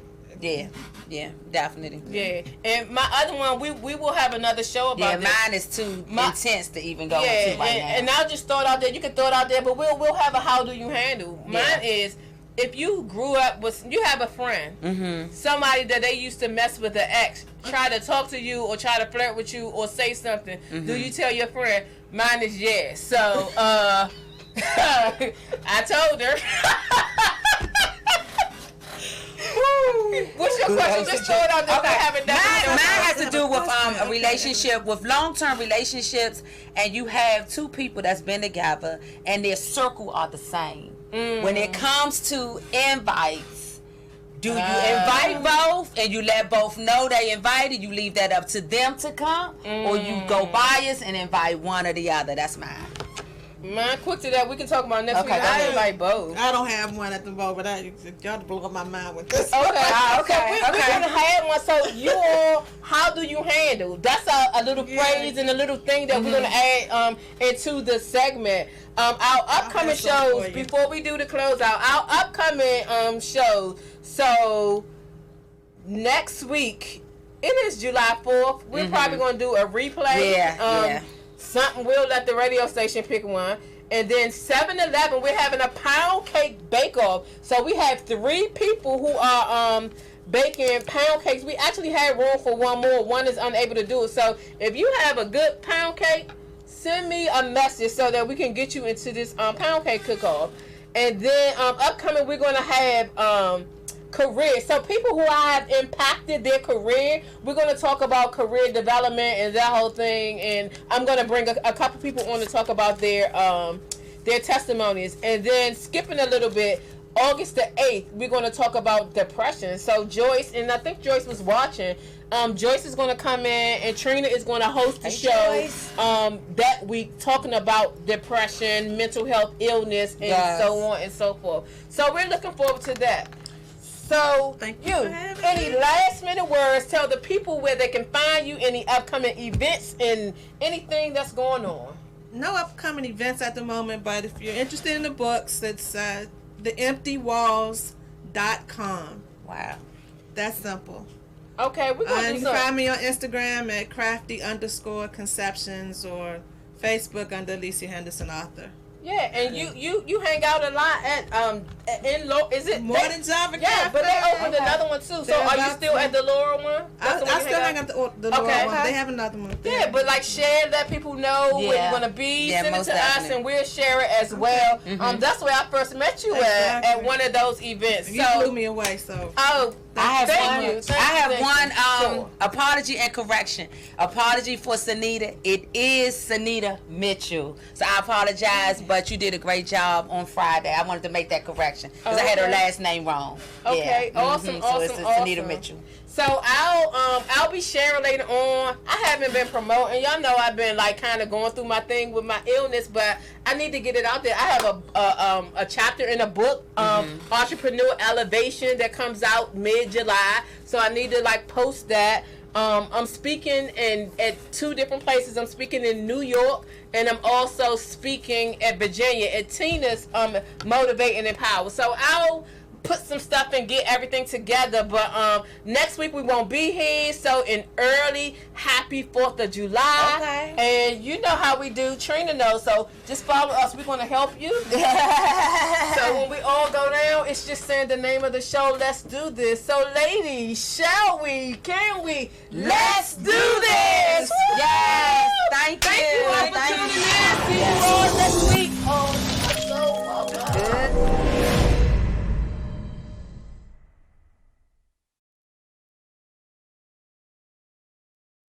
Speaker 3: Yeah, definitely.
Speaker 2: Yeah, and my other one, we will have another show about this.
Speaker 3: Mine is too intense to even go into right now.
Speaker 2: And I'll just throw it out there. You can throw it out there, but we'll have a how do you handle. Mine is, if you grew up with, you have a friend, somebody that they used to mess with an ex, try to talk to you or try to flirt with you or say something, do you tell your friend? Mine is yes. So, I told her. What's your question? Just throw it out there.
Speaker 3: Okay. Mine has to do with a relationship, with long-term relationships, and you have two people that's been together, and their circle are the same. When it comes to invites, do you invite both, and you let both know they invited? You leave that up to them to come, or you go biased and invite one or the other? That's mine.
Speaker 2: Mine quick to that. We can talk about next week.
Speaker 3: Okay,
Speaker 2: I invite both.
Speaker 4: I don't have one at the moment. Y'all blew up my mind with this.
Speaker 2: Okay,
Speaker 3: okay.
Speaker 2: We're gonna have one. So you all, how do you handle? That's a little phrase and a little thing that we're gonna add into the segment. Our upcoming shows before we do the closeout. Our upcoming shows. So next week, it is July 4th. We're probably gonna do a replay.
Speaker 3: Yeah.
Speaker 2: Something, we'll let the radio station pick one. And then 7-Eleven, we're having a pound cake bake-off. So we have 3 people who are baking pound cakes. We actually have room for one more. One is unable to do it. So if you have a good pound cake, send me a message so that we can get you into this pound cake cook-off. And then upcoming, we're going to have career. So people who have impacted their career, we're going to talk about career development and that whole thing. And I'm going to bring a couple people on to talk about their testimonies. And then skipping a little bit, August the 8th, we're going to talk about depression. So Joyce, and I think Joyce was watching, Joyce is going to come in and Trina is going to host the show that week, talking about depression, mental health, illness, and so on and so forth. So we're looking forward to that. So,
Speaker 4: Thank you
Speaker 2: any last minute words, tell the people where they can find you, any upcoming events, and anything that's going on.
Speaker 4: No upcoming events at the moment, but if you're interested in the books, it's theemptywalls.com.
Speaker 3: Wow.
Speaker 4: That's simple.
Speaker 2: Okay, we're going to do
Speaker 4: you can find me on Instagram at crafty_conceptions or Facebook under Alicia Henderson author.
Speaker 2: Yeah, and you hang out a lot at is it
Speaker 4: More Than Java Cafe?
Speaker 2: Yeah, but they opened another one too. So are you still at the Laura one?
Speaker 4: I still hang out the Laura one. They have another one.
Speaker 2: Yeah, but like share, let people know where you're gonna be. Send it to us, and we'll share it as well. That's where I first met you at one of those events.
Speaker 4: You blew me away. So
Speaker 3: I have one apology and correction. Apology for Sanita. It is Sanita Mitchell. So I apologize, but you did a great job on Friday. I wanted to make that correction because I had her last name wrong.
Speaker 2: Okay, awesome.
Speaker 3: So it's Sanita Mitchell.
Speaker 2: So I'll be sharing later on. I haven't been promoting. Y'all know I've been like kind of going through my thing with my illness, but I need to get it out there. I have a chapter in a book, Entrepreneur Elevation, that comes out mid-July. So I need to like post that. I'm speaking at 2 different places. I'm speaking in New York, and I'm also speaking at Virginia at Tina's Motivate and Empower. So I'll put some stuff and get everything together, but next week we won't be here, so an early happy 4th of July.
Speaker 3: Okay.
Speaker 2: And you know how we do, Trina knows, so just follow us. We're going to help you. So when we all go down, it's just saying the name of the show. Let's do this. So ladies, shall we, can we, let's do this.